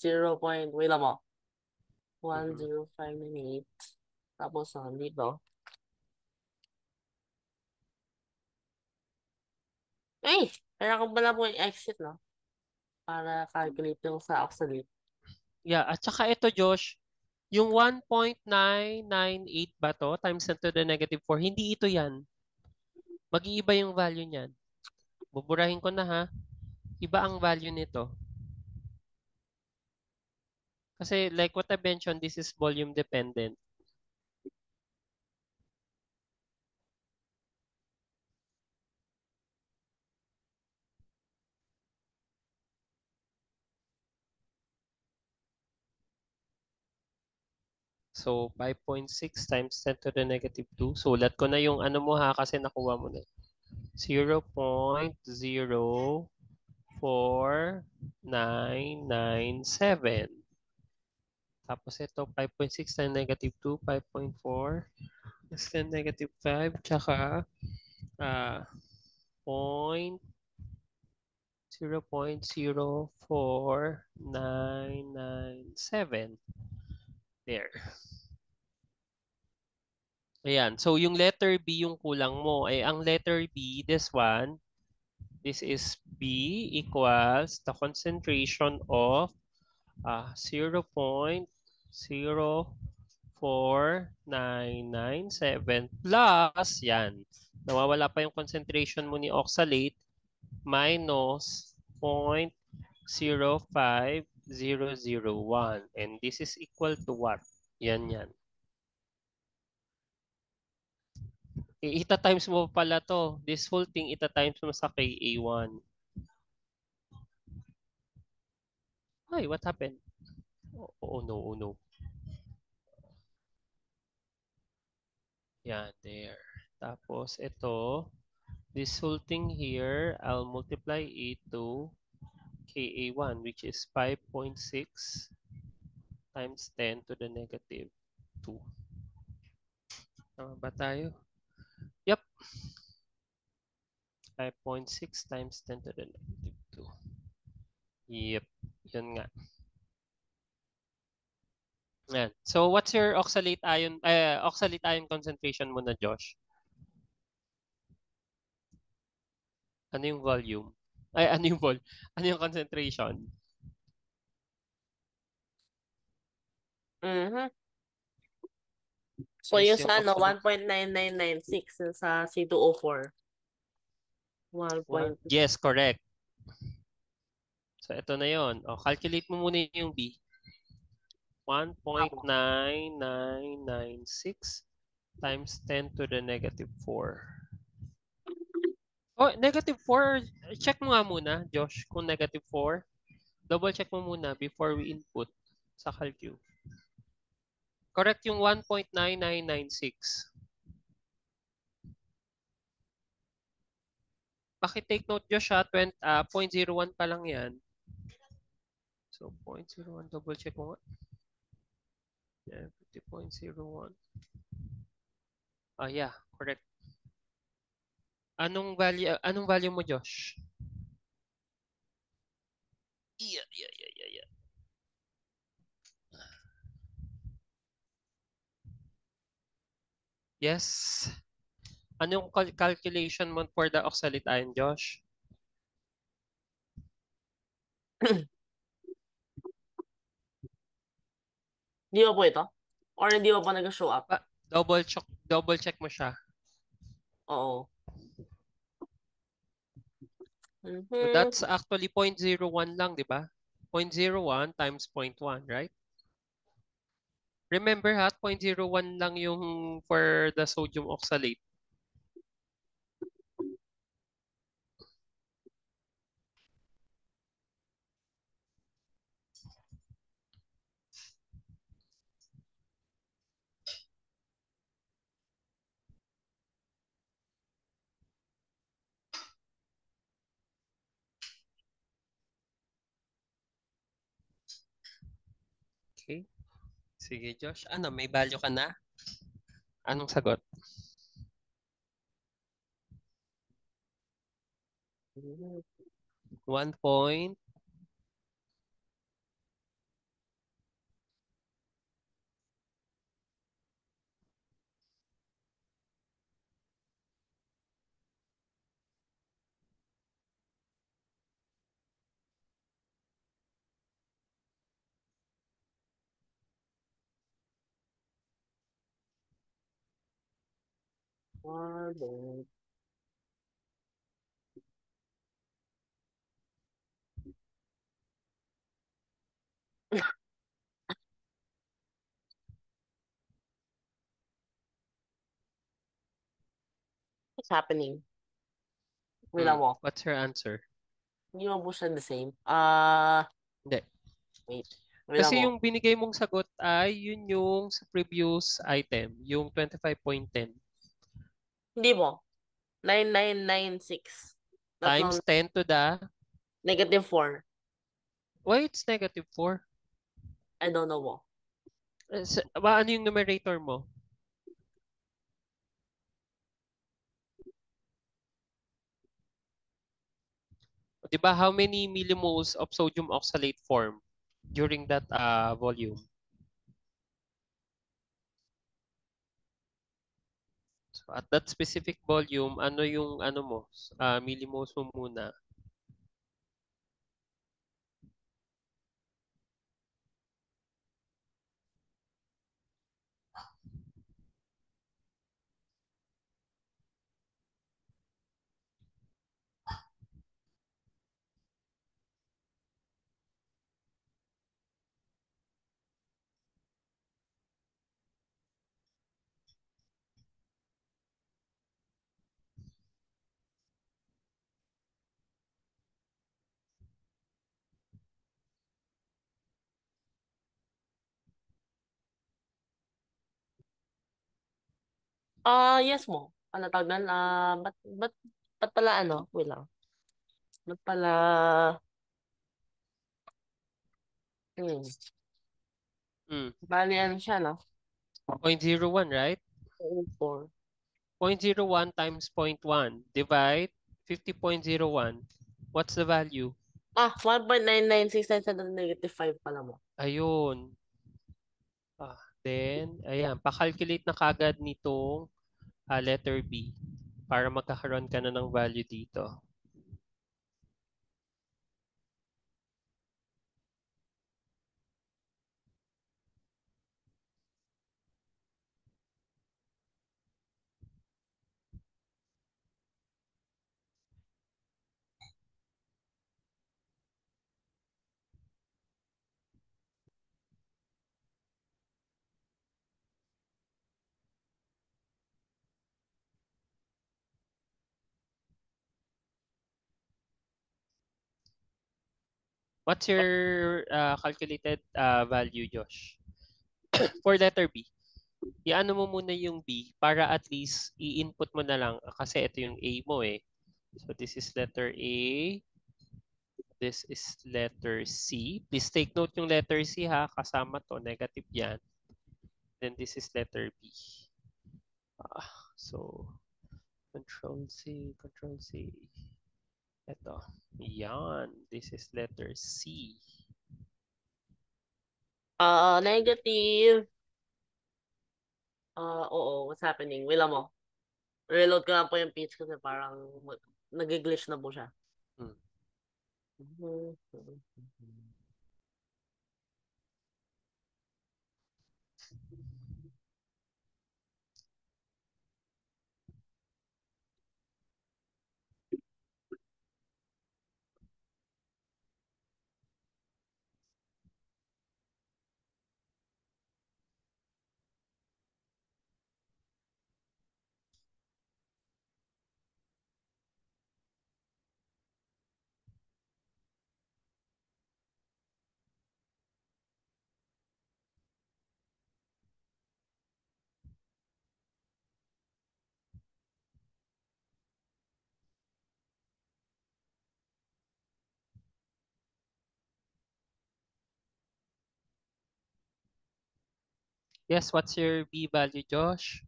0. Wait lang mo. 10598. Tapos dito. Ay! Kailangan ko pala po yung exit, no? Para calculate yung sa oxalate. Yeah, at saka ito, Josh, yung 1.998 ba to times 10 to the negative 4, hindi ito yan. Mag-iiba yung value niyan. Buburahin ko na ha. Iba ang value nito. Kasi like what I mentioned, this is volume dependent. So 5.6 times 10 to the negative 2. Sulat ko na yung ano mo ha kasi nakuha mo na. 0.04997. Tapos ito 5.6 times negative 2, 5.4. Less than negative 5. Tsaka 0.04997. There. Ayan. So, yung letter B yung kulang mo. Ay, ang letter B, this one, this is B equals the concentration of 0.04997 plus, yan. Nawawala pa yung concentration mo ni oxalate minus 0.05001. And this is equal to what? Yan, yan. Ita times mo pala to. This whole thing, ita times mo sa Ka1. Ay, what happened? Oh no, oh no. Yan, there. Tapos, ito, this whole thing here, I'll multiply it to Ka1, which is 5.6 times 10 to the negative 2. Tama ba tayo? Yep. 5.6 times 10 to the negative 2. Yep. Yun nga. Yan. So, what's your oxalate ion concentration mo na, Josh? Ano yung volume? Ay, ano yung vol? Ano yung concentration? So, Is yung yung sa oxalate 1.9996 sa C2O4. 1. Yes, correct. So, ito na yon. O, calculate mo muna yung B. 1.9996 times 10 to the negative 4. Oh, negative 4. Check mo nga muna, Josh, kung negative 4. Double check mo muna before we input sa calcu. Correct yung 1.9996. Paki-take note, Josh, ha? 0.01 pa lang yan. So, 0.01. Double check mo nga. Yeah, 50.01. Yeah, correct. Anong value mo, Josh? Yeah. Yes. Anong calculation mo for the oxalate ion, Josh? Di ba po ito? Or hindi ba pa nag-show up? Double check mo siya. Oo. So Mhm. that's actually 0.01 lang, di ba? 0.01 times 0.1, right? Remember ha, 0.01 lang yung for the sodium oxalate. Okay. Sige, Josh. Ano, may value ka na? Anong sagot? 1 point. What's happening? Wait lang mo. What's your answer? Hindi mo po siya the same. Hindi. Wait. Wait lang Kasi mo. yung binigay mong sagot ay yun yung sa previous item, yung 25.10 Hindi mo. 9996. times Tatlong 10 to the, -4. why it's -4? I don't know mo. Ano yung numerator mo? Di ba, how many millimoles of sodium oxalate form during that volume? So at that specific volume, ano yung ano mo, millimoles mo muna? Yes mo. Ano tawag doon? Ba't pala ano? Wait lang. Ba't pala, hmm. Hmm. Bali ano siya, no? 0.01, right? 4. 0.01 times 0.1 divide 50.01. What's the value? 1.996 times 10 to the -5 pala mo. Ayun. Then, ayan, pa-calculate na kagad nitong letter B para magkakaroon ka na ng value dito. What's your calculated value, Josh? For letter B, iano mo muna yung B para at least i-input mo na lang kasi ito yung A mo eh. So this is letter A. This is letter C. Please take note yung letter C ha. Kasama to. Negative yan. Then this is letter B. So, Control C, Control C. Ito. Yan. This is letter C. Negative. Oo. What's happening? Wait lang mo. Reload ko lang po yung page kasi parang nag-glitch na po siya. Hmm. Yes, what's your B value, Josh?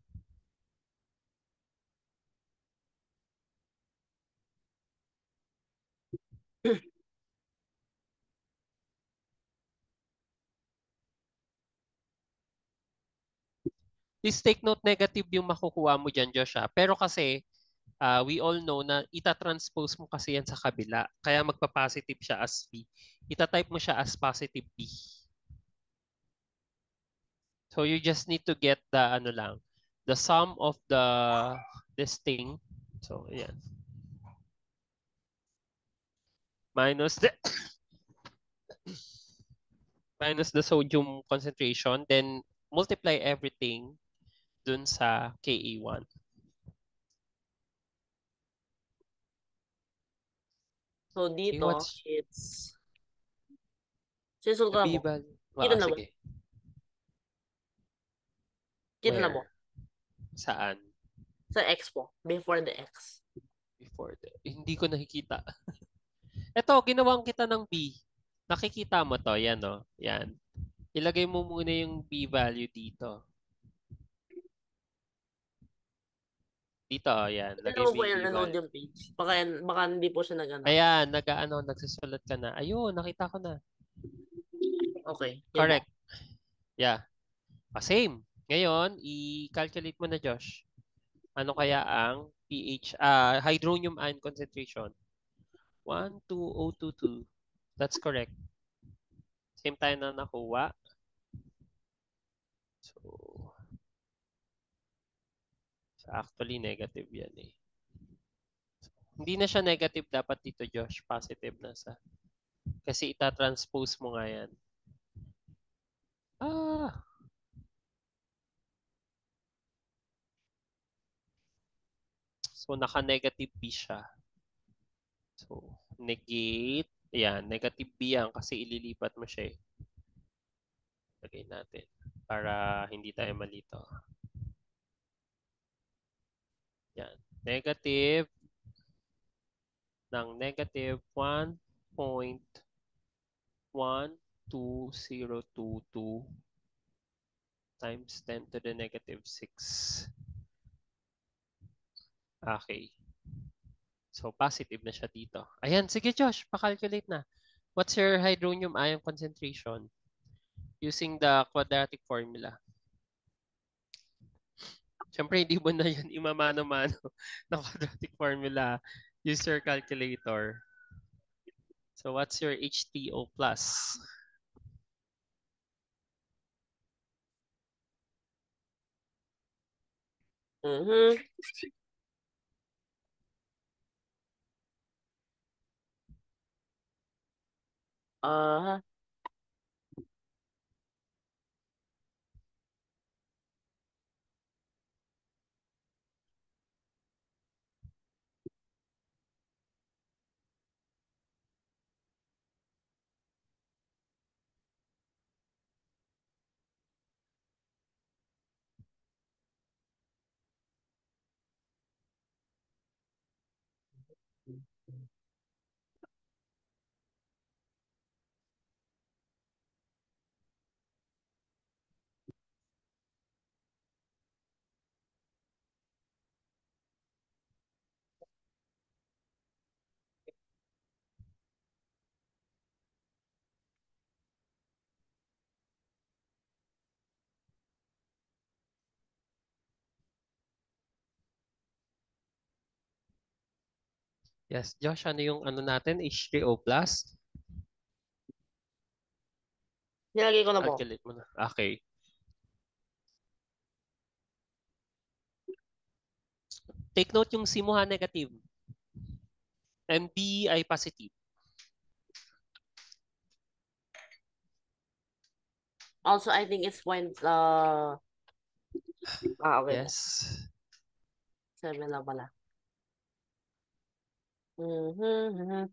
Please take note negative yung makukuha mo dyan, Josh. Pero kasi, we all know na ita-transpose mo kasi yan sa kabila. Kaya magpa-positive siya as B. Ita-type mo siya as positive B. So you just need to get the ano lang, the sum of this thing. So ayan. Minus the minus the sodium concentration, then multiply everything dun sa Ka1. So, Okay, dito, what's it's... the Sisulta B mo. value? Kita na mo. Sige. Kita na mo. Where? Saan? Sa X po. Before the X. Before hindi ko nakikita. Ito, ginawang kita ng B. Nakikita mo to, yan o. Yan. Ilagay mo muna yung B value dito. Dito, yan. Tignan Lagay mo mo po yung B yan, nanood value. yung page. Baka hindi po siya nag-ano. Ayan, nagsusulat ka na. Ayun, nakita ko na. Okay. Yan po. Correct. Yeah. Same. Ngayon, i-calculate mo na, Josh. Ano kaya ang pH, hydronium ion concentration? 12022. That's correct. Same tayo na nakuha. So, actually negative yan eh. Hindi na siya negative dapat dito, Josh. Positive na sa. Kasi ita-transpose mo nga yan. So, naka-negative B siya. So, negate. Ayan, negative B yan kasi ililipat mo siya eh. Lagay natin para hindi tayo malito. Yan. Negative ng negative 1.12022 times 10 to the negative 6. Okay. So, positive na siya dito. Ayan, sige Josh, pa-calculate na. What's your hydronium ion concentration? Using the quadratic formula. Siyempre, hindi mo na yan imamano-mano ng quadratic formula. Use your calculator. So, what's your H3O plus? Mhm. Ah, Yes, Josh, ano yung ano natin? H3O plus? Nilagay ko na po. Calculate mo na. Okay. Take note yung C mo ha, negative. And B ay positive. Also, I think it's point, okay. Yes. 7 lang pala. Mhm.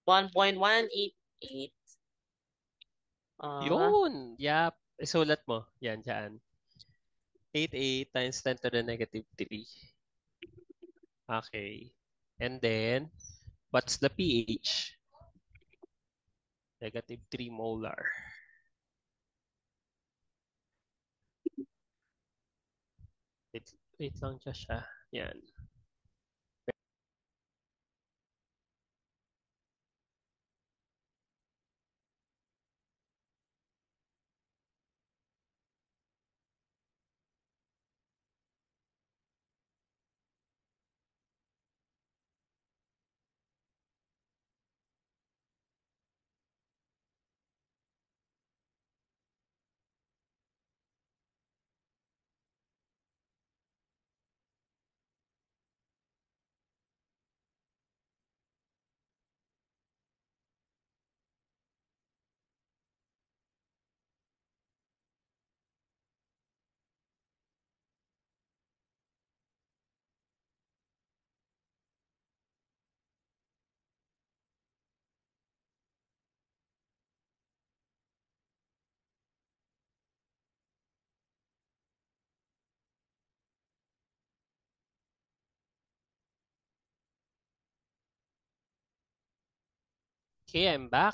1.188. Uh, Yun. Yap. Isulat mo. Yan, dyan. 88 times 10 to the negative 3. Okay. And then, what's the pH? Negative 3 molar. Wait, wait lang siya siya. Yan. Okay, I'm back.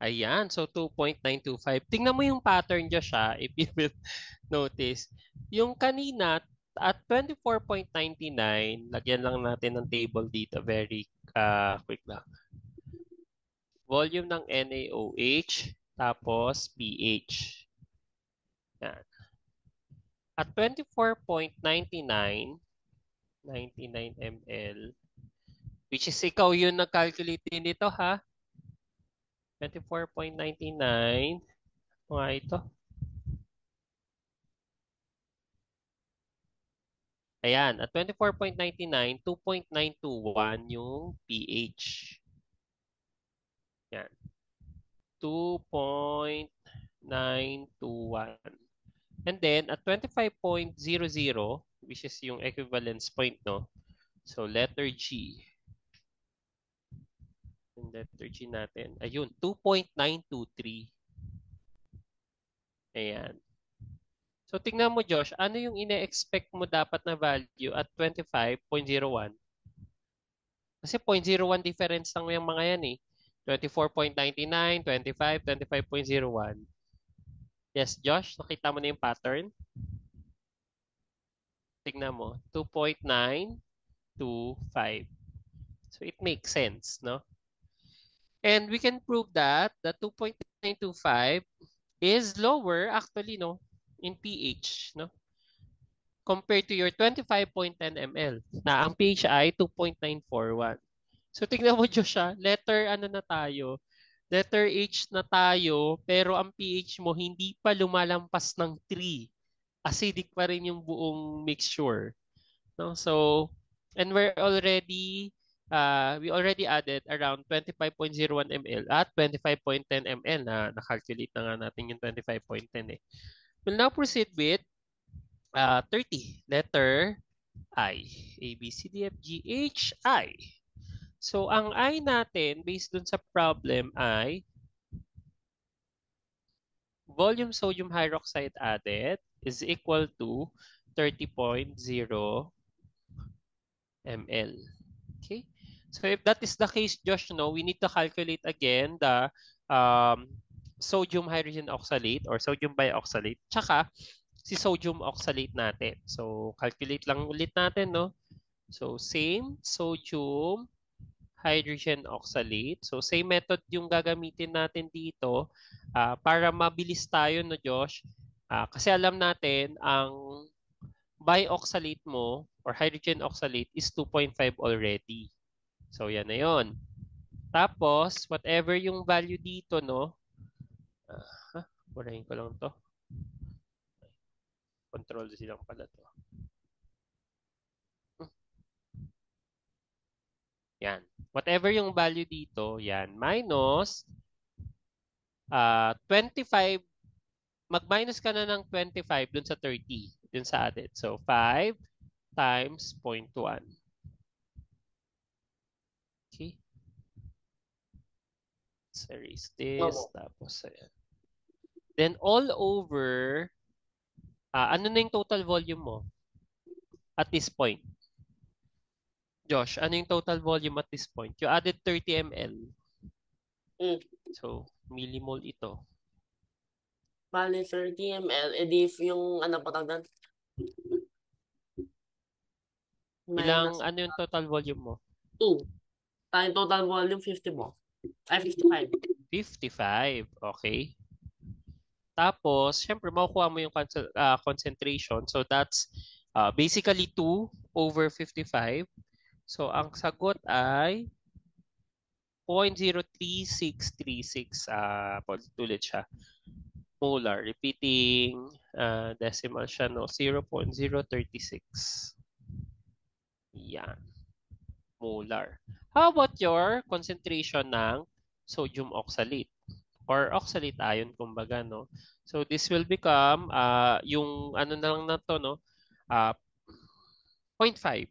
Ayan, so 2.925. Tingnan mo yung pattern Josh ha, if you will notice. Yung kanina, at 24.99, lagyan lang natin ng table dito. Very quick lang. Volume ng NaOH, tapos pH. Yan. At 24.99, 99 ml, which is ikaw yun nag-calculate din ito ha. 24.99, mga ito. Ayan, at 24.99, 2.921 yung pH. Yan, 2.921. And then, at 25.00, which is yung equivalence point, no? So, letter G. Yung letter G natin. Ayun, 2.923. Ayan. So, tingnan mo, Josh, ano yung ine-expect mo dapat na value at 25.01? Kasi 0.01 difference lang yung mga yan eh. 24.99, 25, 25.01. Yes, Josh, nakita mo na yung pattern? Tingnan mo, 2.925. So it makes sense, no? And we can prove that the 2.925 is lower actually, no, in pH, no? Compared to your 25.10 ml na ang pH ay 2.941. So tingnan mo Joshua, letter ano na tayo? Letter H na tayo, pero ang pH mo hindi pa lumalampas ng 3. Acidic pa rin yung buong mixture. No? So, and we already added around 25.01 ml at 25.10 ml na na-calculate na nga natin yung 25.10 eh. We'll now proceed with 30. Letter I. A, B, C, D, F, G, H, I. So, ang I natin, based dun sa problem ay volume sodium hydroxide added is equal to 30.0 ml. Okay? So if that is the case, Josh, no, we need to calculate again the um, sodium hydrogen oxalate or sodium bioxalate, tsaka si sodium oxalate natin. So calculate lang ulit natin, no? So same sodium hydrogen oxalate. So same method yung gagamitin natin dito para mabilis tayo, no, Josh? Kasi alam natin ang bioxalate mo or hydrogen oxalate is 2.5 already. So yan na yon. Tapos whatever yung value dito, no? Burahin ko lang to. Control silang pala to. Yan. Whatever yung value dito, yan, minus 25, mag-minus ka na ng 25 dun sa 30, dun sa added. So 5 times 0.1. Okay. Let's erase this. Tapos, ayan. Then all over, ano na yung total volume mo at this point? Josh, ano yung total volume at this point? You added 30 ml. So, millimole ito. Bale, 30 ml. Edi yung ano patagdan? Ilang, ano yung total volume mo? 2. Tayong total volume, 50 mo. Ay, 55. 55. Okay. Tapos, syempre, makukuha mo yung concentration. So, that's basically 2 over 55. So, ang sagot ay 0.03636. Ulit siya. Molar. Repeating decimal siya, no? 0.036. Yan. Molar. How about your concentration ng sodium oxalate? Or oxalate ion, kumbaga, no? So, this will become, yung ano na lang na to, no? 0.5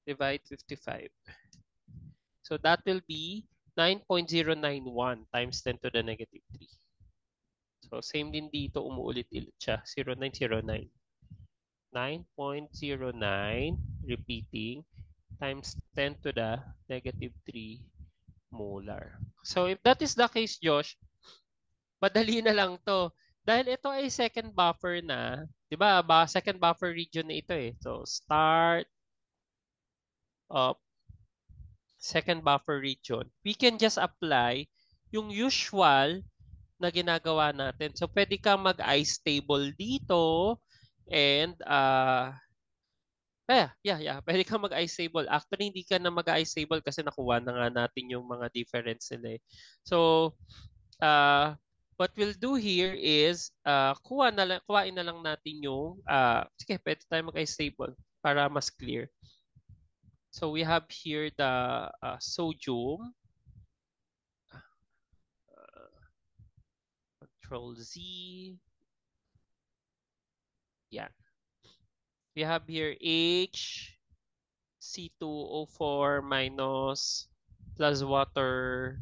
divide 55. So, that will be 9.091 times 10 to the negative 3. So, same din dito, umuulit-ulit siya. 0909. 9.09 repeating times 10 to the negative 3 molar. So, if that is the case, Josh, madali na lang to. Dahil ito ay second buffer na, di ba? Second buffer region na ito eh. So, start of second buffer region. We can just apply yung usual na ginagawa natin. So, pwede kang mag-ice table dito and pwede kang mag-ice table. Actually, hindi ka na mag-ice table kasi nakuha na nga natin yung mga difference nila eh. So, what we'll do here is kuhain na lang natin yung sige, pwede tayo mag-ice table para mas clear. So we have here the sodium. Control Z. Yeah. We have here H C2O4 minus plus water.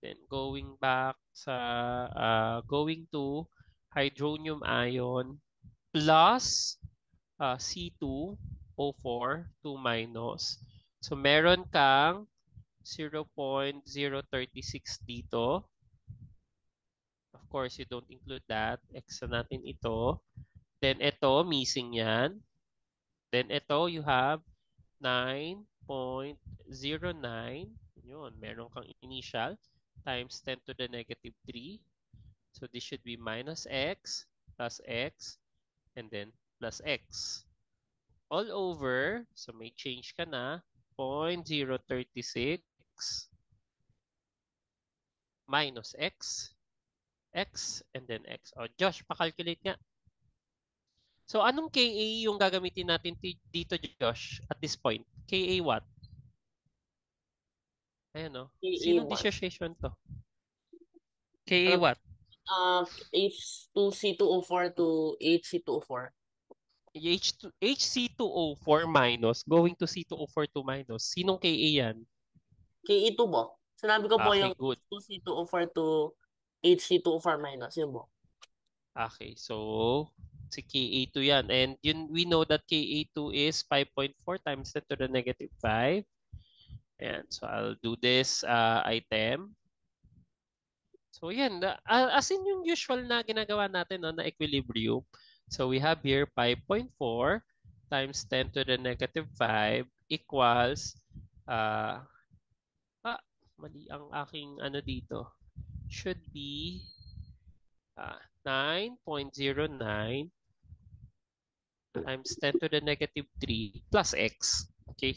Then going back sa going to hydronium ion plus C2O4 2 minus. So meron kang 0.036 dito. Of course, you don't include that. X na natin ito. Then ito, missing yan. Then ito, you have 9.09. Yun, meron kang initial times 10 to the negative 3. So this should be minus X, and then plus X. All over, so may change ka na, 0.036 minus X, and then X. O, Josh, pakalculate nga. So, anong Ka yung gagamitin natin dito, Josh, at this point? Ka what? Ayan, no? Sinong dissociation to? Ka what? H2C2O4 to HC2O4. HC2O4 minus going to C2O4 to minus. Sinong Ka yan? Ke2 mo. Sinabi ko po Okay, yung good. H2C2O4 to HC2O4 minus. Yun mo. Okay, so Si Ka2 yan. And we know that Ka2 is 5.4 times 10 to the negative 5. Ayan. So I'll do this item. So yan. As in yung usual na ginagawa natin no, na equilibrium. So we have here 5.4 times 10 to the negative 5 equals mali ang aking ano dito. Should be 9.09 times 10 to the negative 3 plus x. Okay.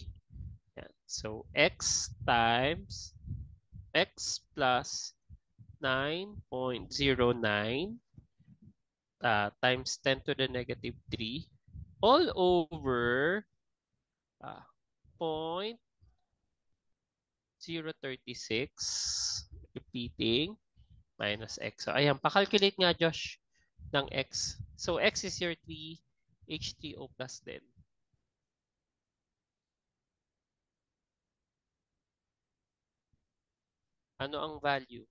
Yan. So, x times x plus 9.09 times 10 to the negative 3 all over 0.036 repeating minus x. So, ayan. Pakalculate nga, Josh, ng x. So, x is your 3H3O plus din. Ano ang value?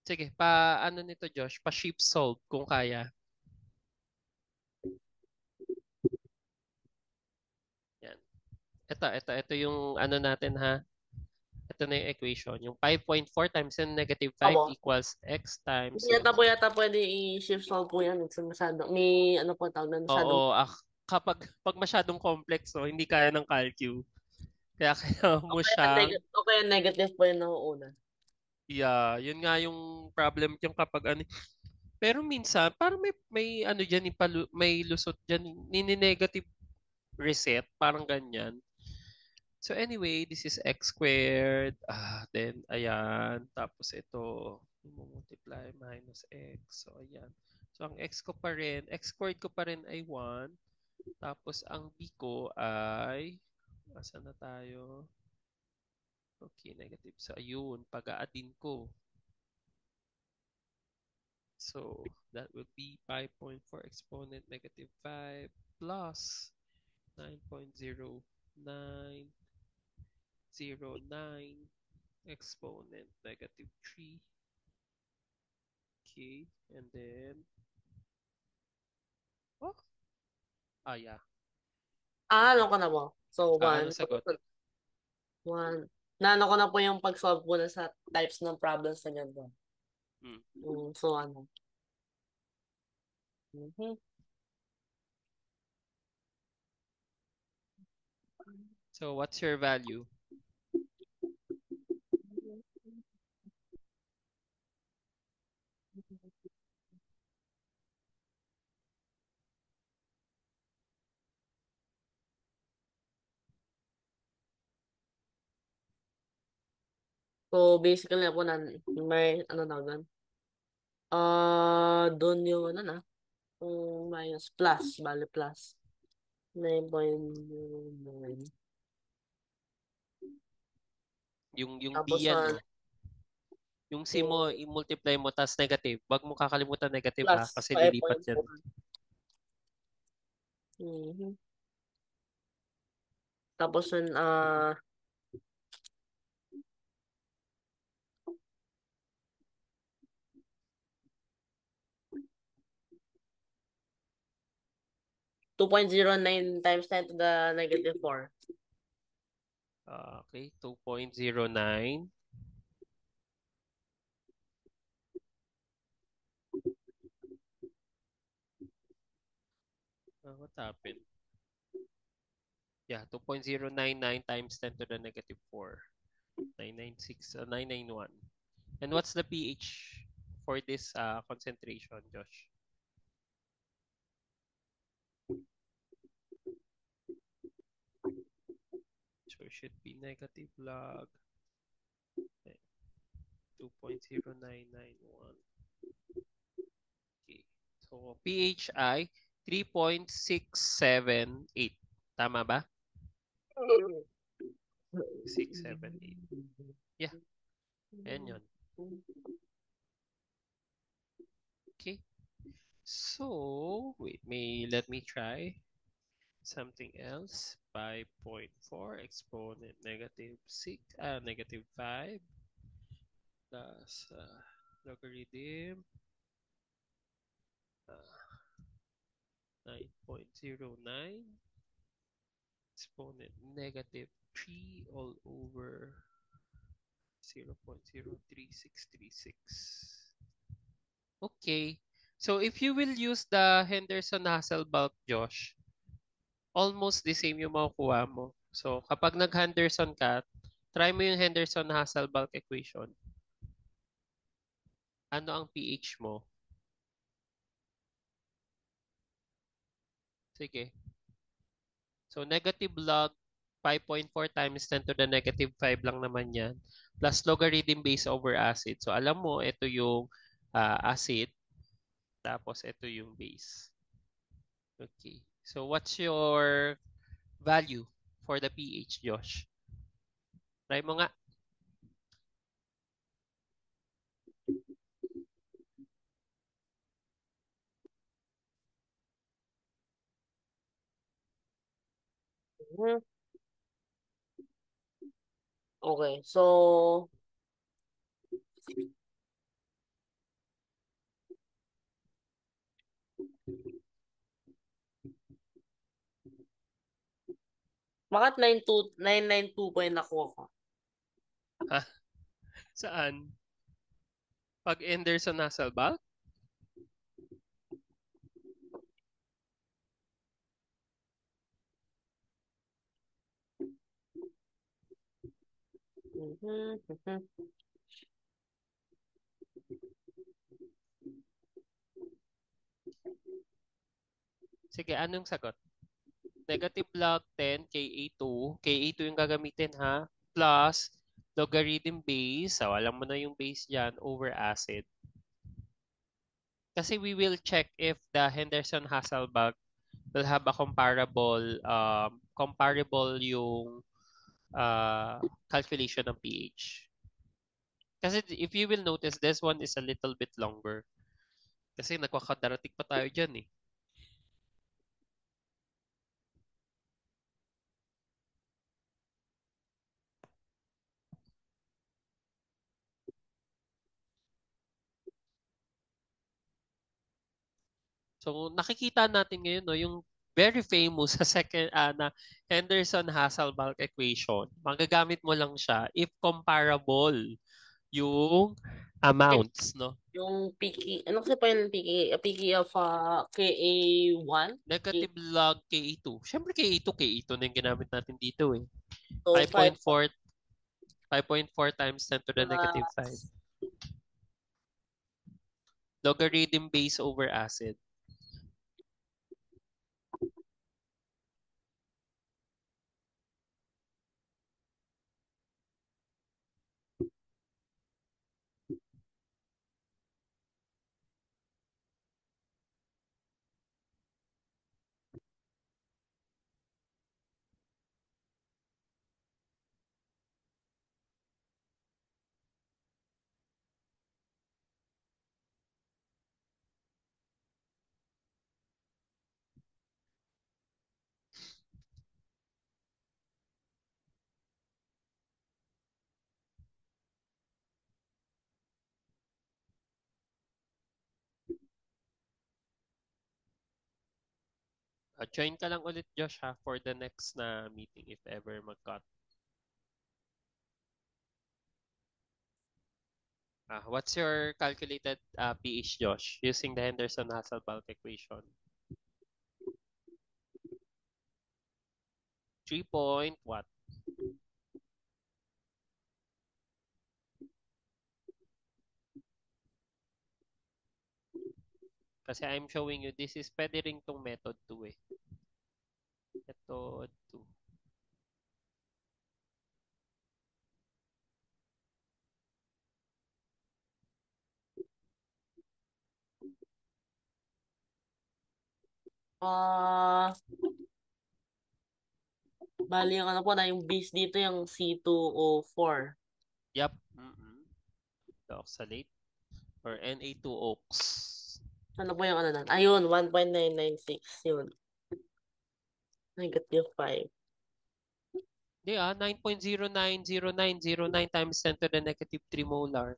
Sige, ano nito, Josh? Pa-sheep solve kung kaya. Yan. Ito yung ano natin ha. Ito na yung equation. Yung 5.4 times yung negative 5 Abo. equals x times Hindi yung... yata pwede i-shift solve po yan. It's masyado, may ano po tawag na masyadong... Oo, pag masyadong complex, no, hindi kaya ng calcu. Kaya kailangan mo siyang... O kaya negative po yung nauuna. Yeah, yun nga yung problem yung kapag ano. Pero minsan, parang may ano diyan, may lusot diyan, ni-negative reset, parang ganyan. So anyway, this is x squared. Then, ayan. Tapos ito, multiply minus x. So, ayan. So, ang x ko pa rin, x squared ko pa rin ay 1. Tapos, ang b ko ay, asa na tayo? Okay, negative. So, ayun, pag-a-addin ko. So, that would be 5.4 exponent negative 5 plus 9.0909 exponent negative 3. Okay, and then, yeah. Ano ko na mo? So, Ano 1. sagot? 1. Naano ko na po yung pag-solve ko na sa types ng problems na ganito. So, ano? So, what's your value? So, basically po na may ano na doon. Doon yung ano na. Minus plus, bali plus. 9.9. Yung Tapos, B yan, no? Yung C mo, i-multiply mo, tas negative. Wag mo kakalimutan negative ha, plus kasi lilipat yan. 5.4. Tapos, 2.09 times 10 to the negative 4. Okay, 2.09. What happened? Yeah, 2.099 times 10 to the negative 4. 991. And what's the pH for this concentration, Josh? So it should be negative log 2.0991. Okay. So pH ay 3.678. Tama ba? 678. Yeah. Ayan yun. Okay. So, wait, let me try something else. 5.4 exponent negative 6, negative 5 plus logarithm 9.09 exponent negative 3 all over 0.03636. Okay. So if you will use the Henderson-Hasselbalch, Josh, almost the same yung makukuha mo. So kapag nag-Henderson ka, try mo yung Henderson-Hasselbalch equation. Ano ang pH mo? Sige. So negative log 5.4 times 10 to the negative 5 lang naman yan. Plus logarithm base over acid. So alam mo, ito yung acid. Tapos ito yung base. Okay. So what's your value for the pH, Josh? Try mo nga. Okay, so bakit 992 po yung nakuha ko? Ha? Saan? Pag Henderson-Hasselbalch? Sige, anong sagot? Negative log 10 Ka2. Ka2 yung gagamitin ha. Plus logarithm base. So, alam mo na yung base dyan over acid. Kasi we will check if the Henderson-Hasselbalch will have a comparable yung calculation ng pH. Kasi if you will notice, this one is a little bit longer. Kasi nagkakadarating pa tayo dyan eh. So nakikita natin ngayon no, yung very famous sa second na Henderson-Hasselbalch equation. Magagamit mo lang siya if comparable yung amounts, no? Yung PK, ano kasi pa yung PK? PK of KA1? Negative log Ka2. Siyempre Ka2 na yung ginamit natin dito eh. So, 5.4 times 10 to the negative 5. Logarithm base over acid. Join ka lang ulit, Josh, ha, for the next na meeting if ever mag-cut. What's your calculated pH, Josh, using the Henderson-Hasselbalch equation? 3 point what? Kasi I'm showing you, this is pwede rin tong method 2 eh. Method 2. Bali yung ano po na yung base dito yung C2O4. Yup. Oxalate or Na2OX. Ano po yung ano nun? Ayun, 1.996. Yun. Negative 5. Hindi 9.090909 times 10 to the negative 3 molar.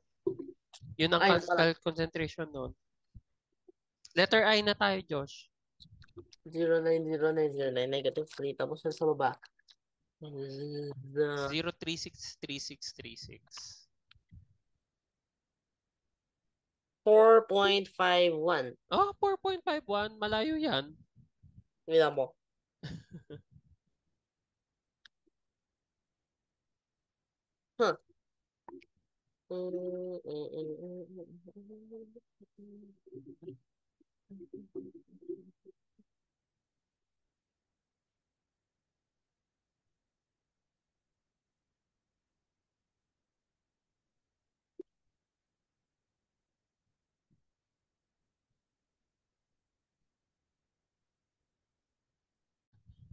Yun ang Ayun pala. concentration nun. Letter I na tayo, Josh. 090909 negative 3 tapos sa baba. 0363636. 4.51. Oh, 4.51. Malayo yan. Wala mo. Huh.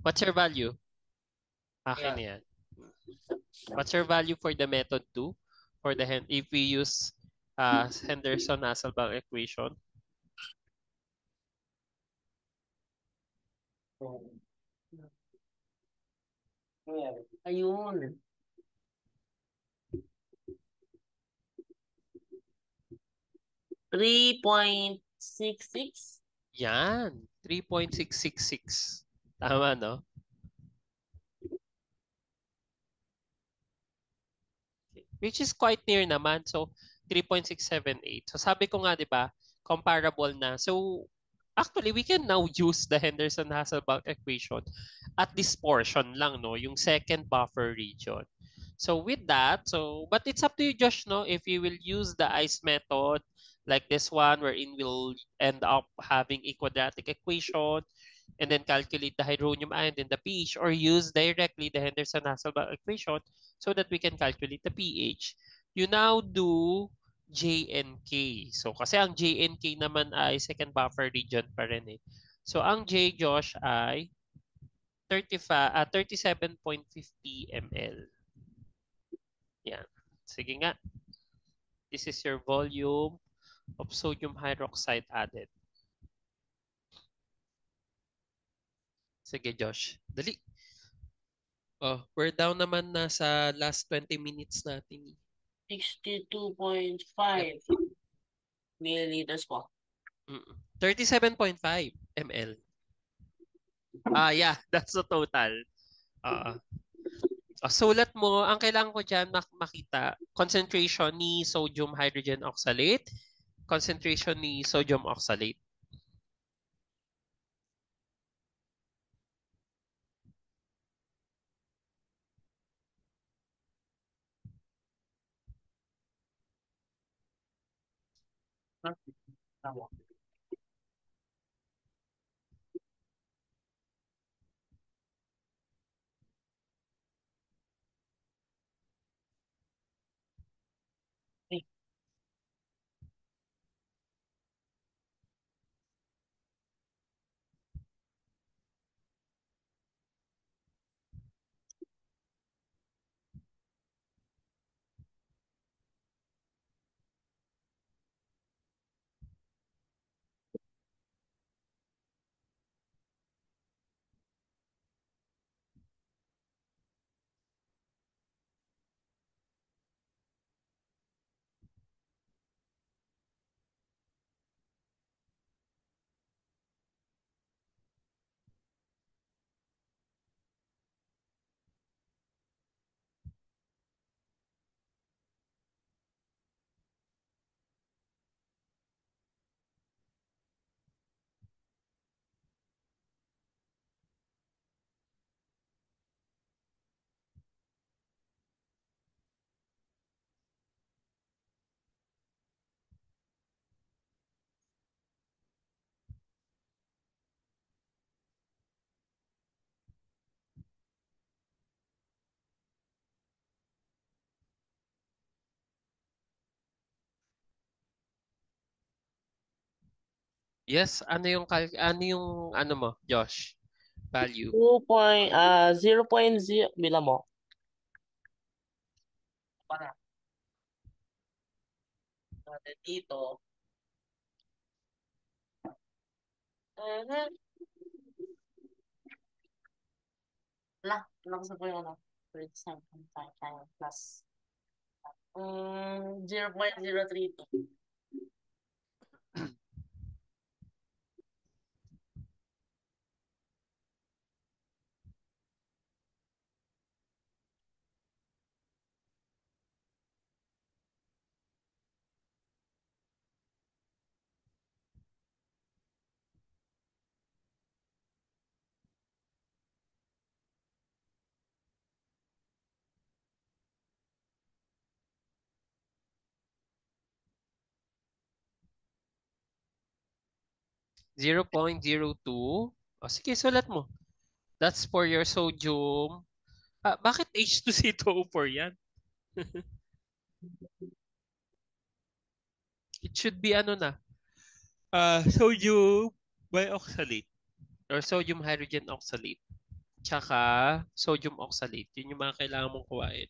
What's your value? Akin Yeah. yan. What's your value for the method 2? For the if we use Henderson-Hasselbalch equation? Ayun. 3.66. Yan. 3.666. Tama, no? Which is quite near naman. So, 3.678. So, sabi ko nga, di ba, comparable na. So, actually, we can now use the Henderson-Hasselbalch equation at this portion lang, no? Yung second buffer region. So, with that, but it's up to you, Josh, no? If you will use the ICE method, like this one, wherein we'll end up having a quadratic equation, and then calculate the hydronium ion and the pH, or use directly the Henderson-Hasselbalch equation so that we can calculate the pH. You now do J and K. So, kasi ang J and K naman ay second buffer region pa rin eh. So, ang J, Josh, ay 37.50 ml. Yan. Sige nga. This is your volume of sodium hydroxide added. Sige, Josh. Dali. Oh, we're down naman na sa last 20 minutes natin. 62.5 milliliters po. 37.5 ml. Yeah, that's the total. Sulat mo, ang kailangan ko dyan makita, concentration ni sodium hydrogen oxalate, concentration ni sodium oxalate. Tama. Yes, ano mo, Josh? Value. 0.0 bilang mo. Para. Natin dito. Lang sa po yung ano. Plus. 0.032. 0.02. O sige, sulat mo. That's for your sodium. Bakit H2C2O4 yan? It should be ano na. Sodium bioxalate or sodium hydrogen oxalate. Tsaka sodium oxalate. Yun yung mga kailangan mong kuhain.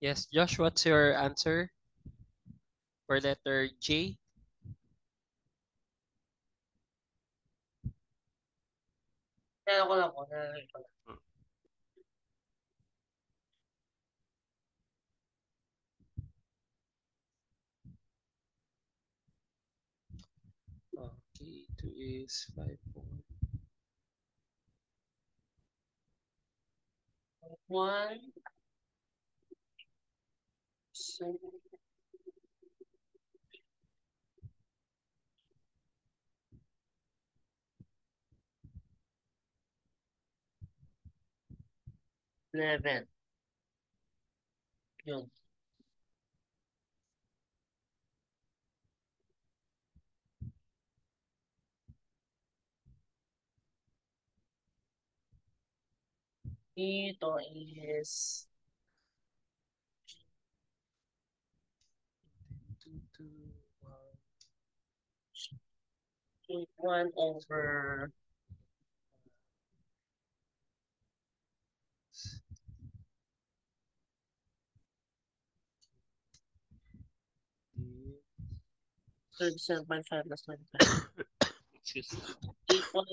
Yes, Josh, what's your answer for letter J? Kaya ko lang po. Nalagay ko lang. Okay, 2 is 5. 1, 7, 11. Yun. Ito is 1 over 37.5 plus 25. Excuse me. Equal.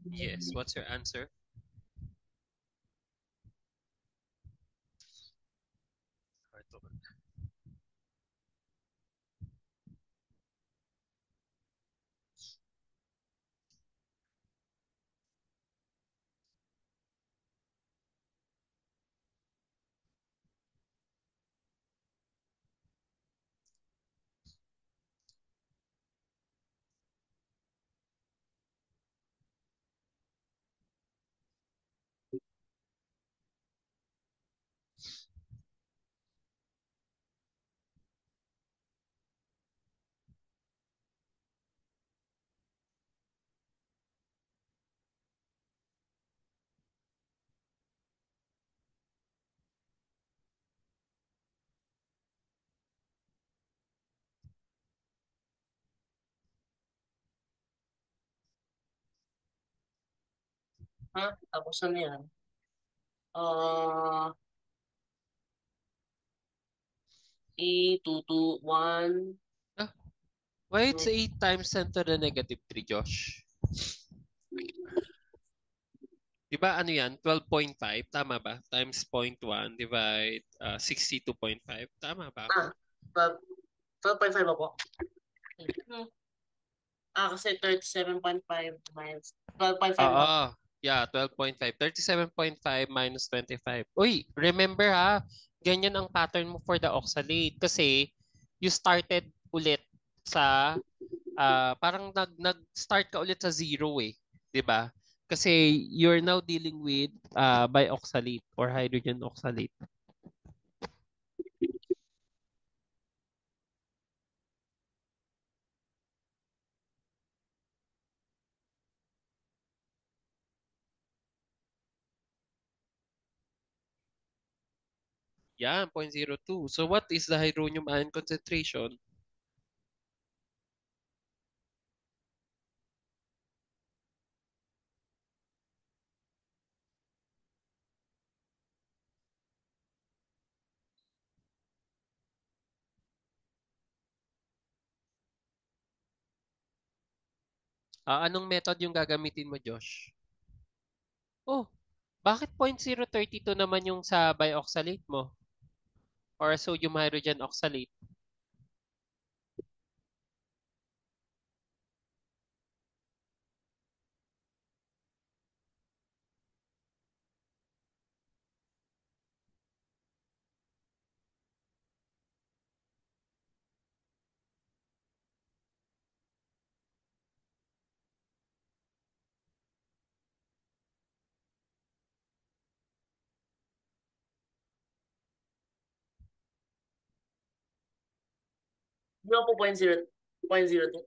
Yes, what's your answer? Ha? Tapos ano yan? Uh, 2, 2, 1. Ah, Why it's 8 times 10 to the negative 3, Josh? Diba ano yan? 12.5, tama ba? Times 0.1 divide 62.5. Tama ba ako? 12.5 ako. Kasi 37.5 minus 12.5 lang. Oo. Yeah, 12.5. 37.5 minus 25. Uy, remember ha, ganyan ang pattern mo for the oxalate kasi you started ulit sa parang nag-start ka ulit sa zero eh, 'di ba? Kasi you're now dealing with bioxalate or hydrogen oxalate. Yan, 0.02. So what is the hydronium ion concentration? Anong method yung gagamitin mo, Josh? Oh, bakit 0.032 naman yung sa bioxalate mo? Or sodium hydrogen oxalate? Hindi ako po 0.02.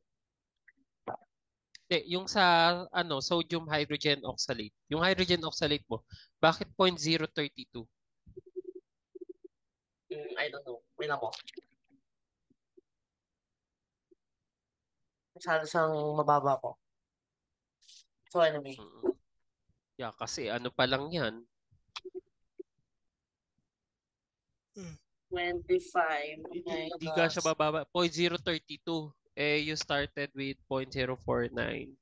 Yung sa sodium hydrogen oxalate. Yung hydrogen oxalate mo, bakit 0.032? I don't know. Wait lang po. Masyado siyang mababa po. So anyway. Yeah, kasi ano pa lang yan. 25 Hindi ka siya bababa. 0.032. You started with 0.049.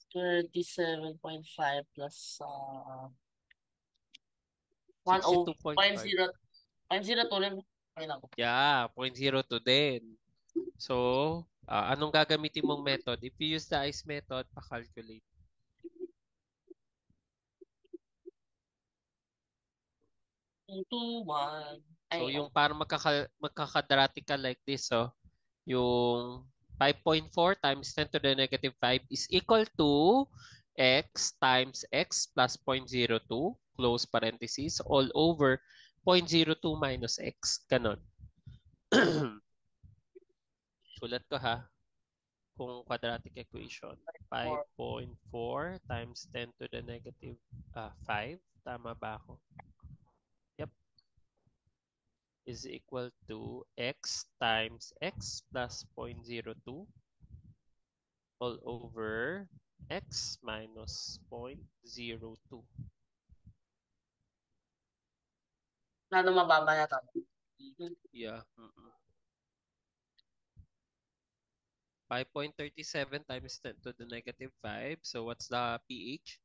37.5 plus 62.5. 0.02 rin. Ayun ako. Yeah, 0.02 din. So, anong gagamitin mong method? If you use the ICE method, pa-calculate. So, yung para magkakadratical like this, yung 5.4 times 10 to the negative 5 is equal to x times x plus 0.02, close parenthesis, all over 0.02 minus x. Ganon. Sulat ko ha. Kung quadratic equation. 5.4 times 10 to the negative 5. Tama ba ako? Yep. Is equal to x times x plus 0.02 all over x minus 0.02. Lalo mababa na to. Yeah. 5.37 times 10 to the negative 5. So what's the pH?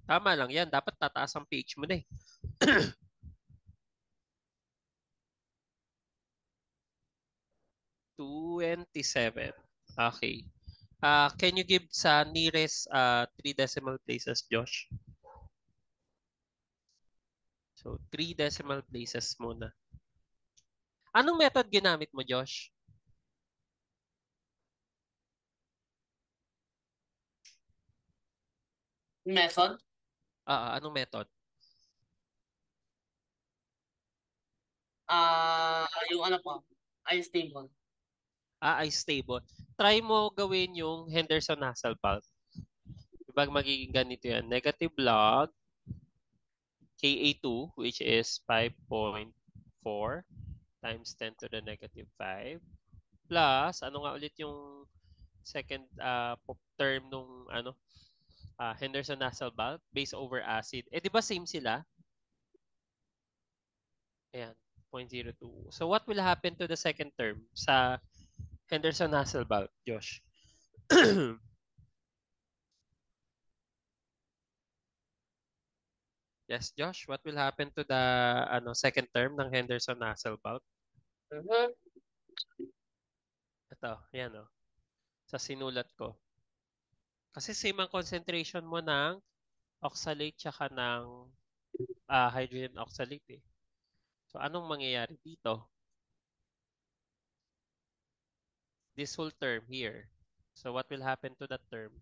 Tama lang yan. Dapat tataas ang pH mo na eh. 27. Okay. Can you give sa nearest 3 decimal places, Josh? So, 3 decimal places muna. Anong method ginamit mo, Josh? Method? Anong method? Yung ano po, ice table. Ice table. Try mo gawin yung Henderson-Hasselbalch. Diba magiging ganito yan? Negative log Ka2, which is 5.4 times 10 to the negative 5 plus, ano nga ulit yung second term nung Henderson-Hasselbalch, base over acid. Eh, di ba same sila? Ayan, 0.02. So what will happen to the second term sa Henderson-Hasselbalch, Josh? Yes, Josh, what will happen to the second term ng Henderson-Hasselbalch? Ito, yan o. Sa sinulat ko. Kasi same ang concentration mo ng oxalate tsaka ng hydrogen oxalate eh. So anong mangyayari dito? This whole term here. So what will happen to that term?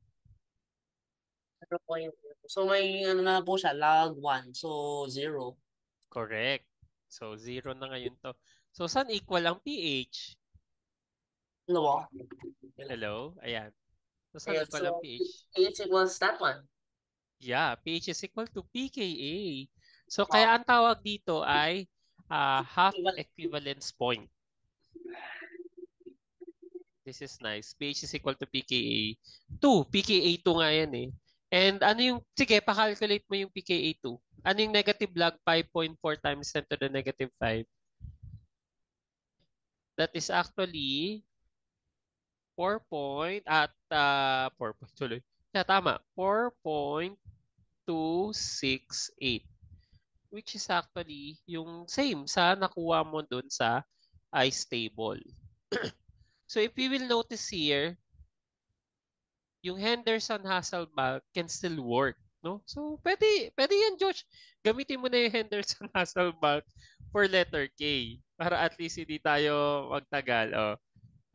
0.0. So may ano na po siya, log 1. So 0. Correct. So 0 na ngayon to. So saan equal ang pH? Ano ba? Hello? Ayan. So saan Ayan, equal ang so pH? pH equals that one. Yeah, pH is equal to pKa. So kaya ang tawag dito ay half equivalence point. This is nice. pH is equal to pKa 2. pKa 2 nga yan eh. And ano yung, sige, pa-calculate mo yung pKa 2. Ano yung negative log 5.4 times 10 to the negative 5? That is actually 4 point at 4 point tuloy. Yeah, tama. 4.268 which is actually yung same sa nakuha mo dun sa ice table. So if you will notice here, yung Henderson-Hasselbalch can still work, no? So pwede yan, Josh. Gamitin mo na yung Henderson-Hasselbalch for letter K para at least hindi tayo magtagal. Oh.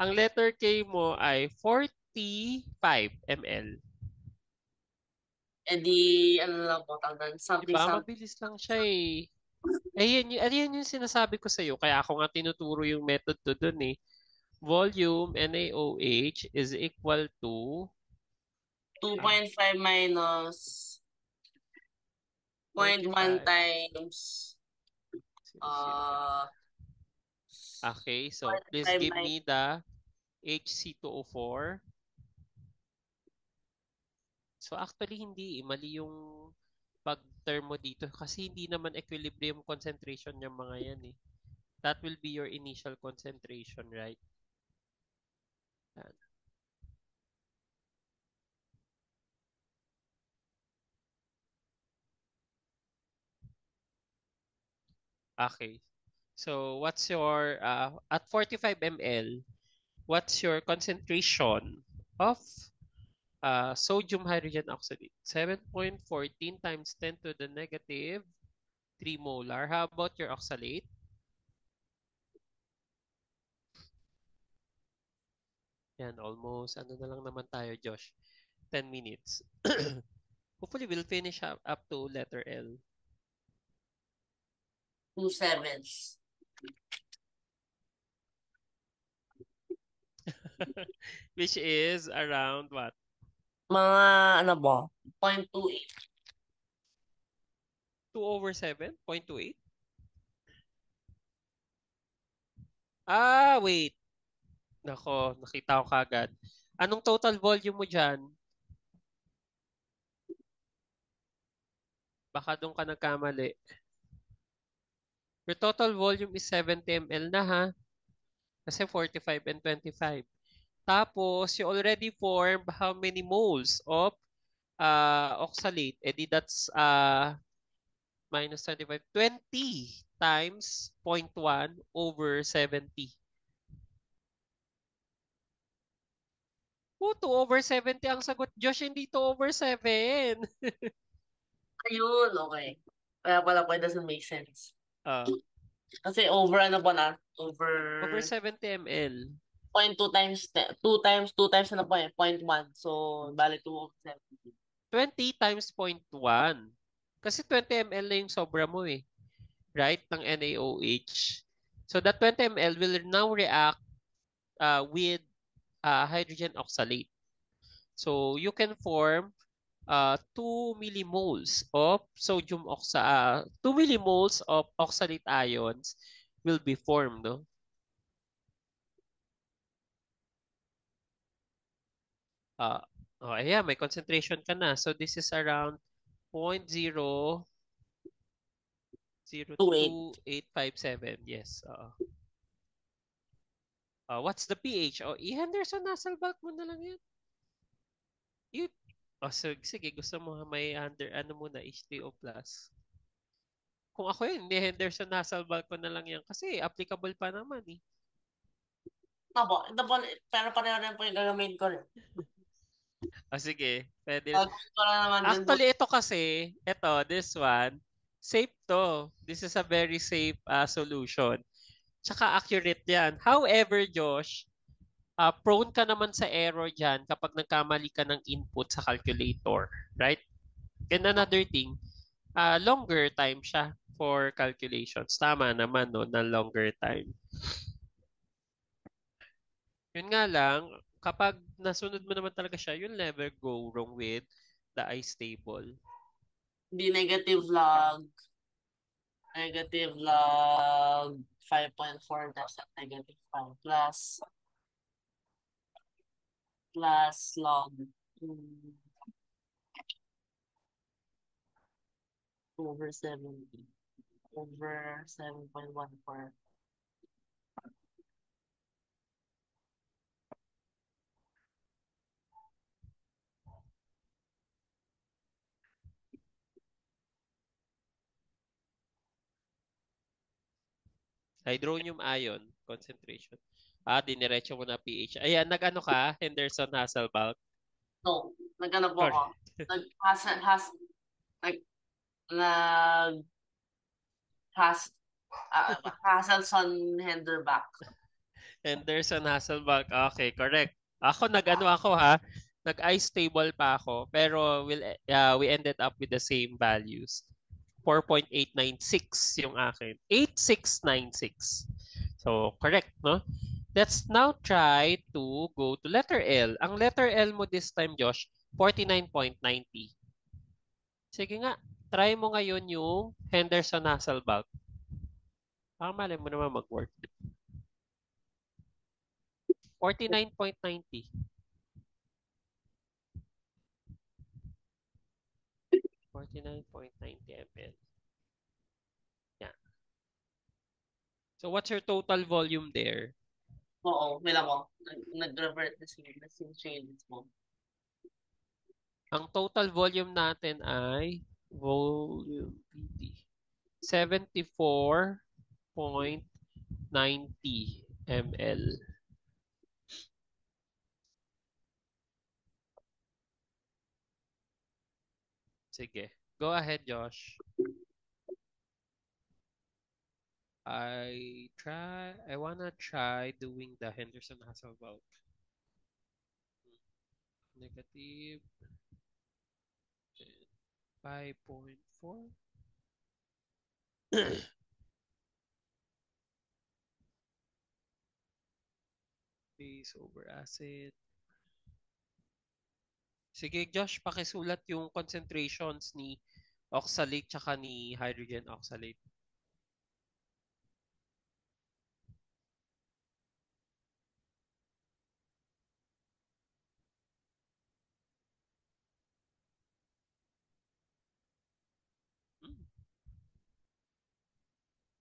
Ang letter K mo ay 45 ml. Eh di, ano lang po, tawag something, Diba? something. Mabilis lang siya eh. Ayan yung sinasabi ko sa'yo. Kaya ako nga tinuturo yung method to dun eh. Volume NaOH is equal to 2.5 minus 0.1 45. times uh Okay, so please 0.5 give minus me the HC2O4. So actually hindi, mali yung pag-term mo dito kasi hindi naman equilibrium concentration yung mga yan eh. That will be your initial concentration, right? Yan. Okay. So what's your, at 45 ml, what's your concentration of sodium hydrogen oxide? 7.14 times 10 to the negative 3 molar. How about your oxalate? Yan, almost, ano na lang naman tayo, Josh? 10 minutes. Hopefully, we'll finish up to letter L. 2 sevens. Which is around what? Mga ano ba? 0.28. 2 over 7? 0.28? Ah, wait. Nako, nakita ko kagad. Anong total volume mo dyan? Baka doon ka nagkamali. Your total volume is 70 ml na ha. Kasi 45 and 25. Tapos, you already formed how many moles of oxalate? Eh di that's minus 25. 20 times 0.1 over 70. Oh, 2 over 70 ang sagot. Josh, hindi 2 over 7. Ayun, okay. Kaya pala po, it doesn't make sense. Ah, Kasi over ano po na? Over over 70 ml. 0.2 times, 2 times ano po eh, 0.1. So, bali 2 over 70. 20 times 0.1. Kasi 20 ml na yung sobra mo eh. Right? Ng NaOH. So that 20 ml will now react with hydrogen oxalate. So you can form 2 millimoles of 2 millimoles of oxalate ions will be formed, no? Uh, ayan, may concentration ka na. So this is around 0.005 0.2857. Yes. What's the pH? I-Henderson Hasselbalch mo na lang yan. Sige, gusto mo may ano muna, H3O+. Kung ako yun, hindi Henderson Hasselbalch ko na lang yan kasi applicable pa naman eh. Ito po, pero pareho rin po yung gagawin ko rin. Sige. Pwede. Gagawin ko lang naman din po. Actually, ito kasi, this one, safe to. This is a very safe solution. Tsaka accurate yan. However, Josh, prone ka naman sa error dyan kapag nagkamali ka ng input sa calculator. Right? And another thing, longer time siya for calculations. Tama naman, no, na longer time. Yun nga lang, kapag nasunod mo naman talaga siya, you'll never go wrong with the ice table. Di negative log 5.4 that's at negative 5 plus log over 70 over 7.14. Hydronium ion concentration. Diniretso mo na pH. Ayan, nag-ano ka? Henderson Hasselbalch. No, nag-ano po ako. Hasselson Henderbach. Henderson Hasselbalch. Okay, correct. Ako nag-ice table pa ako, pero we ended up with the same values. 4.896 yung akin. 8696. So, correct, no? Let's now try to go to letter L. Ang letter L mo this time, Josh, 49.90. Sige nga, try mo ngayon yung Henderson Hasselbalch. Mali mo naman mag-work. 49.90. 49.90 ml. Yeah. So what's your total volume there? Oo, wala ko. Nag-revert na yung changes mo. Ang total volume natin ay volume PT 74.90 ml. Sige. Go ahead, Josh. I wanna try doing the Henderson Hasselbalch. Negative 5.4. Base over acid. Sige, Josh, pakisulat yung concentrations ni oxalate tsaka ni hydrogen oxalate.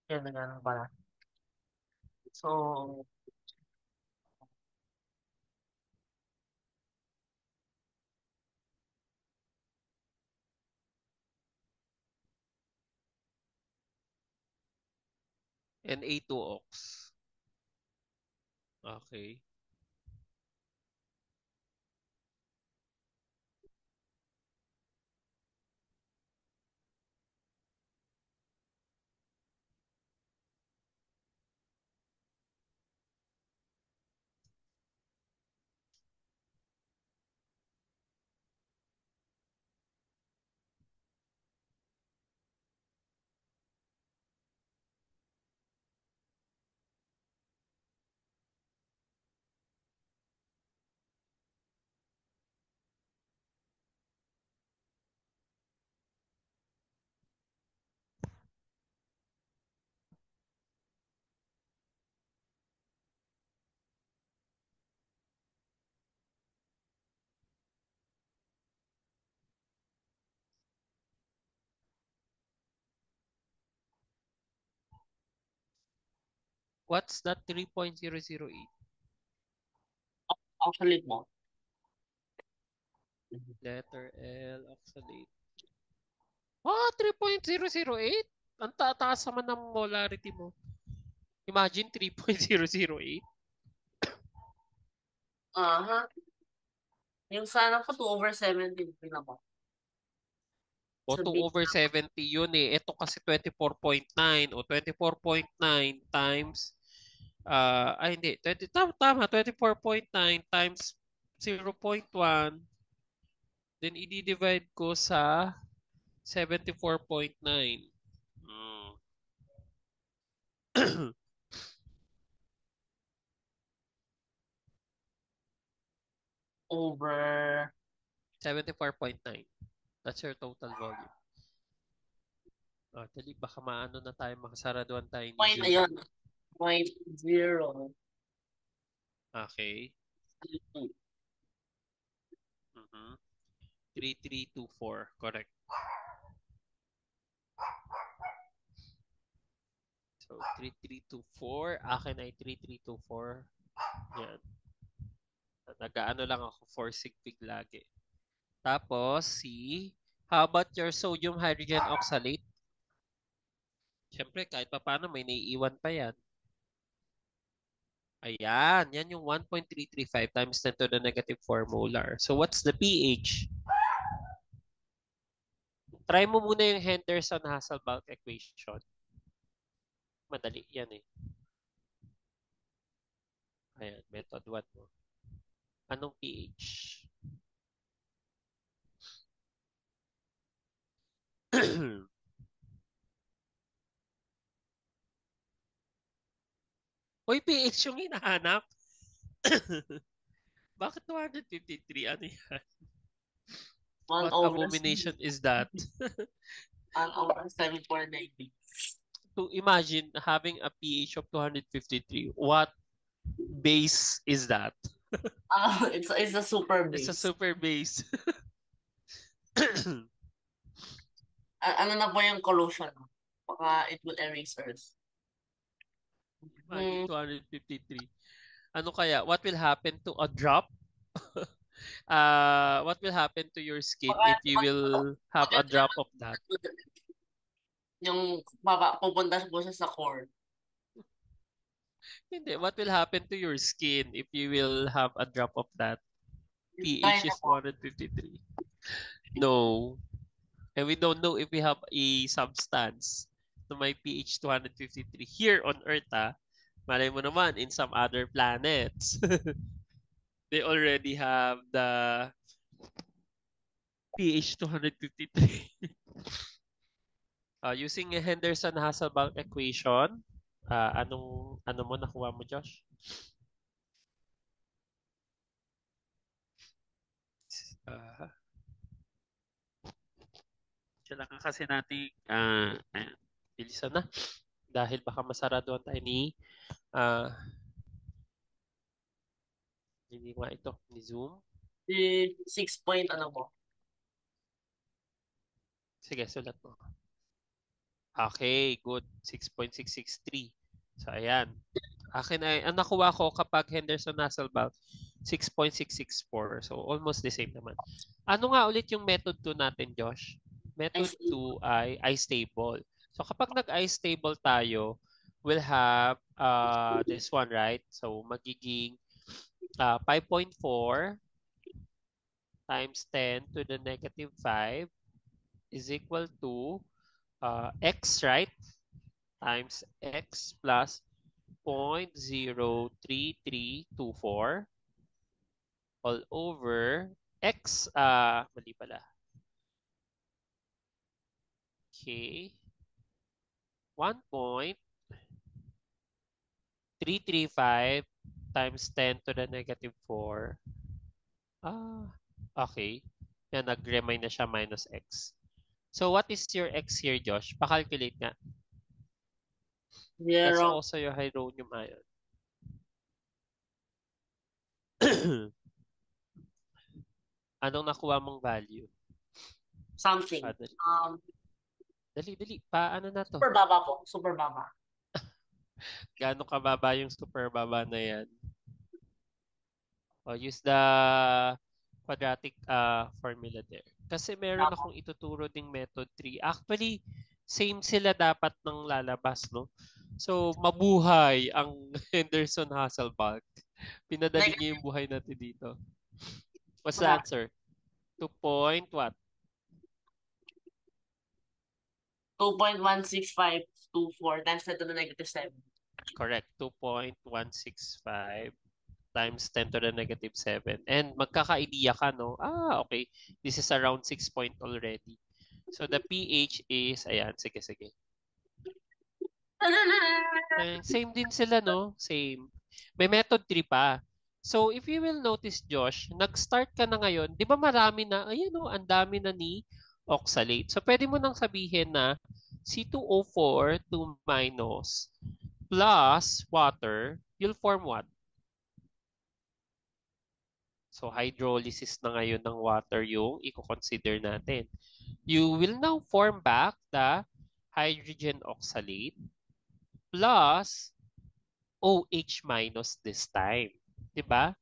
Yan, nag-ano pala. So, Na2ox. Okay. What's that 3.008? Oxalate mo. Letter L, oxalate. 3.008? Ang taas naman ng molarity mo. Imagine 3.008. Aha. Yung sana ko 2/70. Pinaba. O 2/70 yun eh. Ito kasi 24.9 o 24.9 times hindi, 20, tama, 24.9 times 0.1, then i-divide ko sa 74.9. Over 74.9. That's your total volume. Dali, baka maano na tayo, makasaraduan tayo ni point, Zoom. ayun. 0.0. Okay. 3324, correct. So, 3324. Akin ay 3324. Yan. Nag-ano lang ako for sig fig lagi. Tapos, how about your sodium hydrogen oxalate? Siyempre, kahit pa paano, may naiiwan pa yan. Ayan, yan yung 1.335 times 10 to the negative 4 molar. So, what's the pH? Try mo muna yung Henderson-Hasselbalch equation. Madali yan eh. Ayan, method 1 mo. Anong pH? Uy, pH yung hinahanap. Bakit 253? Ano yan? What abomination is that? 1/7490. To imagine having a pH of 253, what base is that? It's a super base. It's a super base. Ano na po yung collusion? Baka it will erase Earth. Imagine 253. Ano kaya? What will happen to a drop? What will happen to your skin if you will have a drop of that? Yung pupunta po siya sa core. Hindi. What will happen to your skin if you will have a drop of that? pH is 253. No. And we don't know if we have a substance na may pH 253 here on Earth. Malay mo naman, in some other planets, they already have the pH 253. Using a Henderson-Hasselbalch equation, ano mo nakuha mo, Josh? Kailangan kasi natin bilisan na dahil baka masaraduan tayo ni hindi nga ito, ni Zoom. 6 point ano mo? Sige, sulat mo. Okay, good. 6.663. So, ayan. Akin ay, ang nakuha ko kapag Henderson-Hasselbalch, 6.664. So, almost the same naman. Ano nga ulit yung method 2 natin, Josh? Method 2 ay I-stable. So, kapag nag-I-stable tayo, we'll have this one, right? So, magiging 5.4 times 10 to the negative 5 is equal to x, right? Times x plus 0.03324 all over x, mali pala. Okay. 1.335 times 10 to the negative 4. Okay. Yan, nag-remind na siya minus x. So, what is your x here, Josh? Pa-calculate nga. That's also your hydronium ion. Anong nakuha mong value? Something. Dali. Paano na to? Super baba po. Super baba. Gaano kababa yung super baba na yan? Use the quadratic formula there. Kasi meron akong ituturo ding method 3. Actually, same sila dapat ng lalabas, no? So, mabuhay ang Henderson-Hasselbalch. Pinadali niya yung buhay natin dito. What's the answer? 2 point what? 2.16524 times 10 to the negative 7. Correct. 2.165 times 10 to the negative 7. And magkaka-idea ka, no? Okay. This is around 6 point already. So, the pH is, ayan, sige. Same din sila, no? Same. May method 3 pa. So, if you will notice, Josh, nag-start ka na ngayon, di ba marami na, ayan o, ang dami na ni oxalate. So, pwede mo nang sabihin na C2O4 2 minus plus water, you'll form what? So, hydrolysis na ngayon ng water yung i-consider natin. You will now form back the hydrogen oxalate plus OH minus this time. Diba?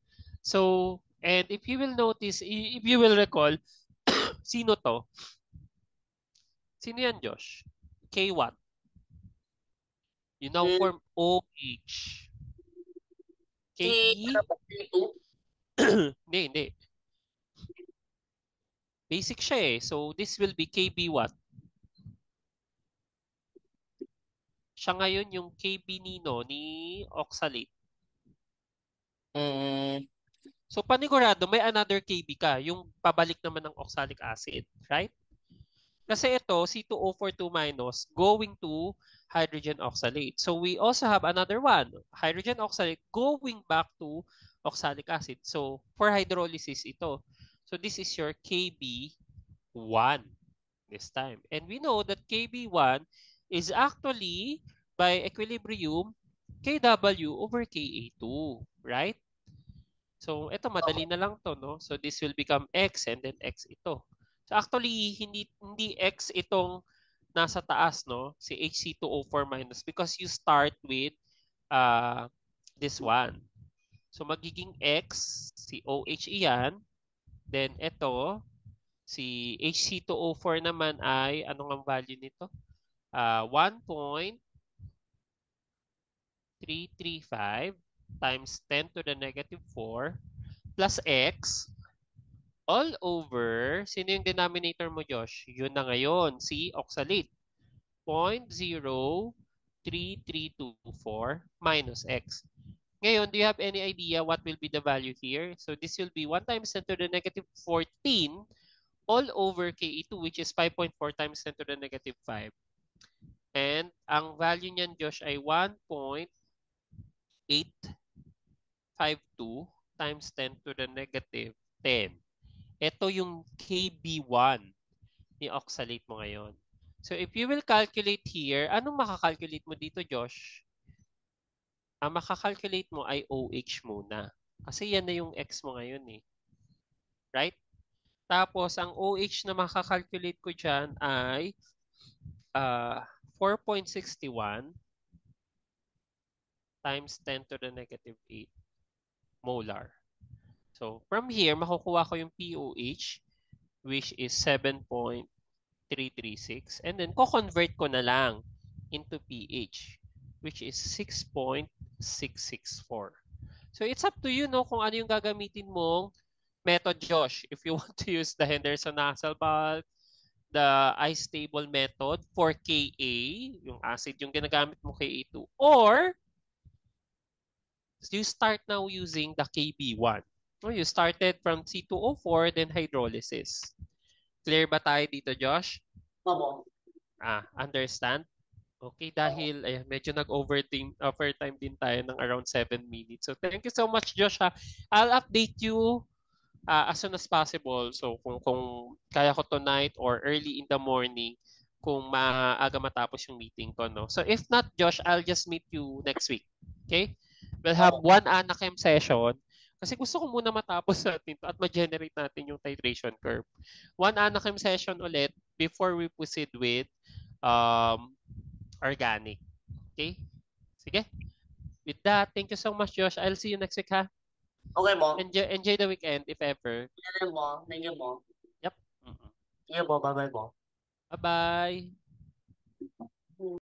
So, and if you will notice, if you will recall, sino to? Sino yan, Josh? K what? You now form OH. KB? Hindi. Basic siya eh. So, this will be KB what? Siya ngayon yung KB nino ni oxalate. So, panigurado, may another KB ka. Yung pabalik naman ng oxalic acid. Right? Kasi ito, C2O42 minus going to hydrogen oxalate. So, we also have another one. Hydrogen oxalate going back to oxalic acid. So, for hydrolysis ito. So, this is your KB1 this time. And we know that KB1 is actually, by equilibrium, KW over Ka2. Right? So, ito, madali na lang to, no? So, this will become X and then X ito. So, actually, hindi X itong nasa taas, no? Si HC2O4 minus because you start with this one. So, magiging X, si OH iyan. Then, ito, si HC2O4 naman ay, anong ang value nito? 1.335 times 10 to the negative 4 plus X all over, sino yung denominator mo, Josh? Yun na ngayon, si oxalate. 0.3324 minus X. Ngayon, do you have any idea what will be the value here? So this will be 1 times 10 to the negative 14 all over Ke2, which is 5.4 times 10 to the negative 5. And ang value niyan, Josh, ay 1.852 times 10 to the negative 10. Ito yung KB1 ni oxalate mo ngayon. So if you will calculate here, anong makakalculate mo dito, Josh? Ang makakalculate mo ay OH muna. Kasi yan na yung X mo ngayon eh. Right? Tapos ang OH na makakalculate ko dyan ay 4.61 times 10 to the negative 8 molar. So from here, makukuha ko yung POH which is 7.336 and then ko-convert ko na lang into pH which is 6.664. So it's up to you no kung ano yung gagamitin mong method, Josh. If you want to use the Henderson-Hasselbalch, the ice table method for Ka, yung acid yung ginagamit mo Ka2, or you start now using the KB1. So you started from C2O4 then hydrolysis. Clear ba tayo dito, Josh? Opo. Understand? Okay, dahil ayan, medyo nag-overtime din tayo ng around 7 minutes. So thank you so much, Josh. I'll update you as soon as possible. So kung kaya ko tonight or early in the morning, kung maaga matapos yung meeting ko, no? So if not, Josh, I'll just meet you next week. Okay? We'll have one Anachem session. Kasi gusto ko muna matapos natin to at ma-generate natin yung titration curve. One Anachem session ulit before we proceed with organic. Okay? Sige. With that, thank you so much, Josh. I'll see you next week, ha? Okay mo. Enjoy the weekend, if ever. Thank mo. Thank you mo. Yep. Mm-mm. Sige po, bye-bye po. Bye-bye.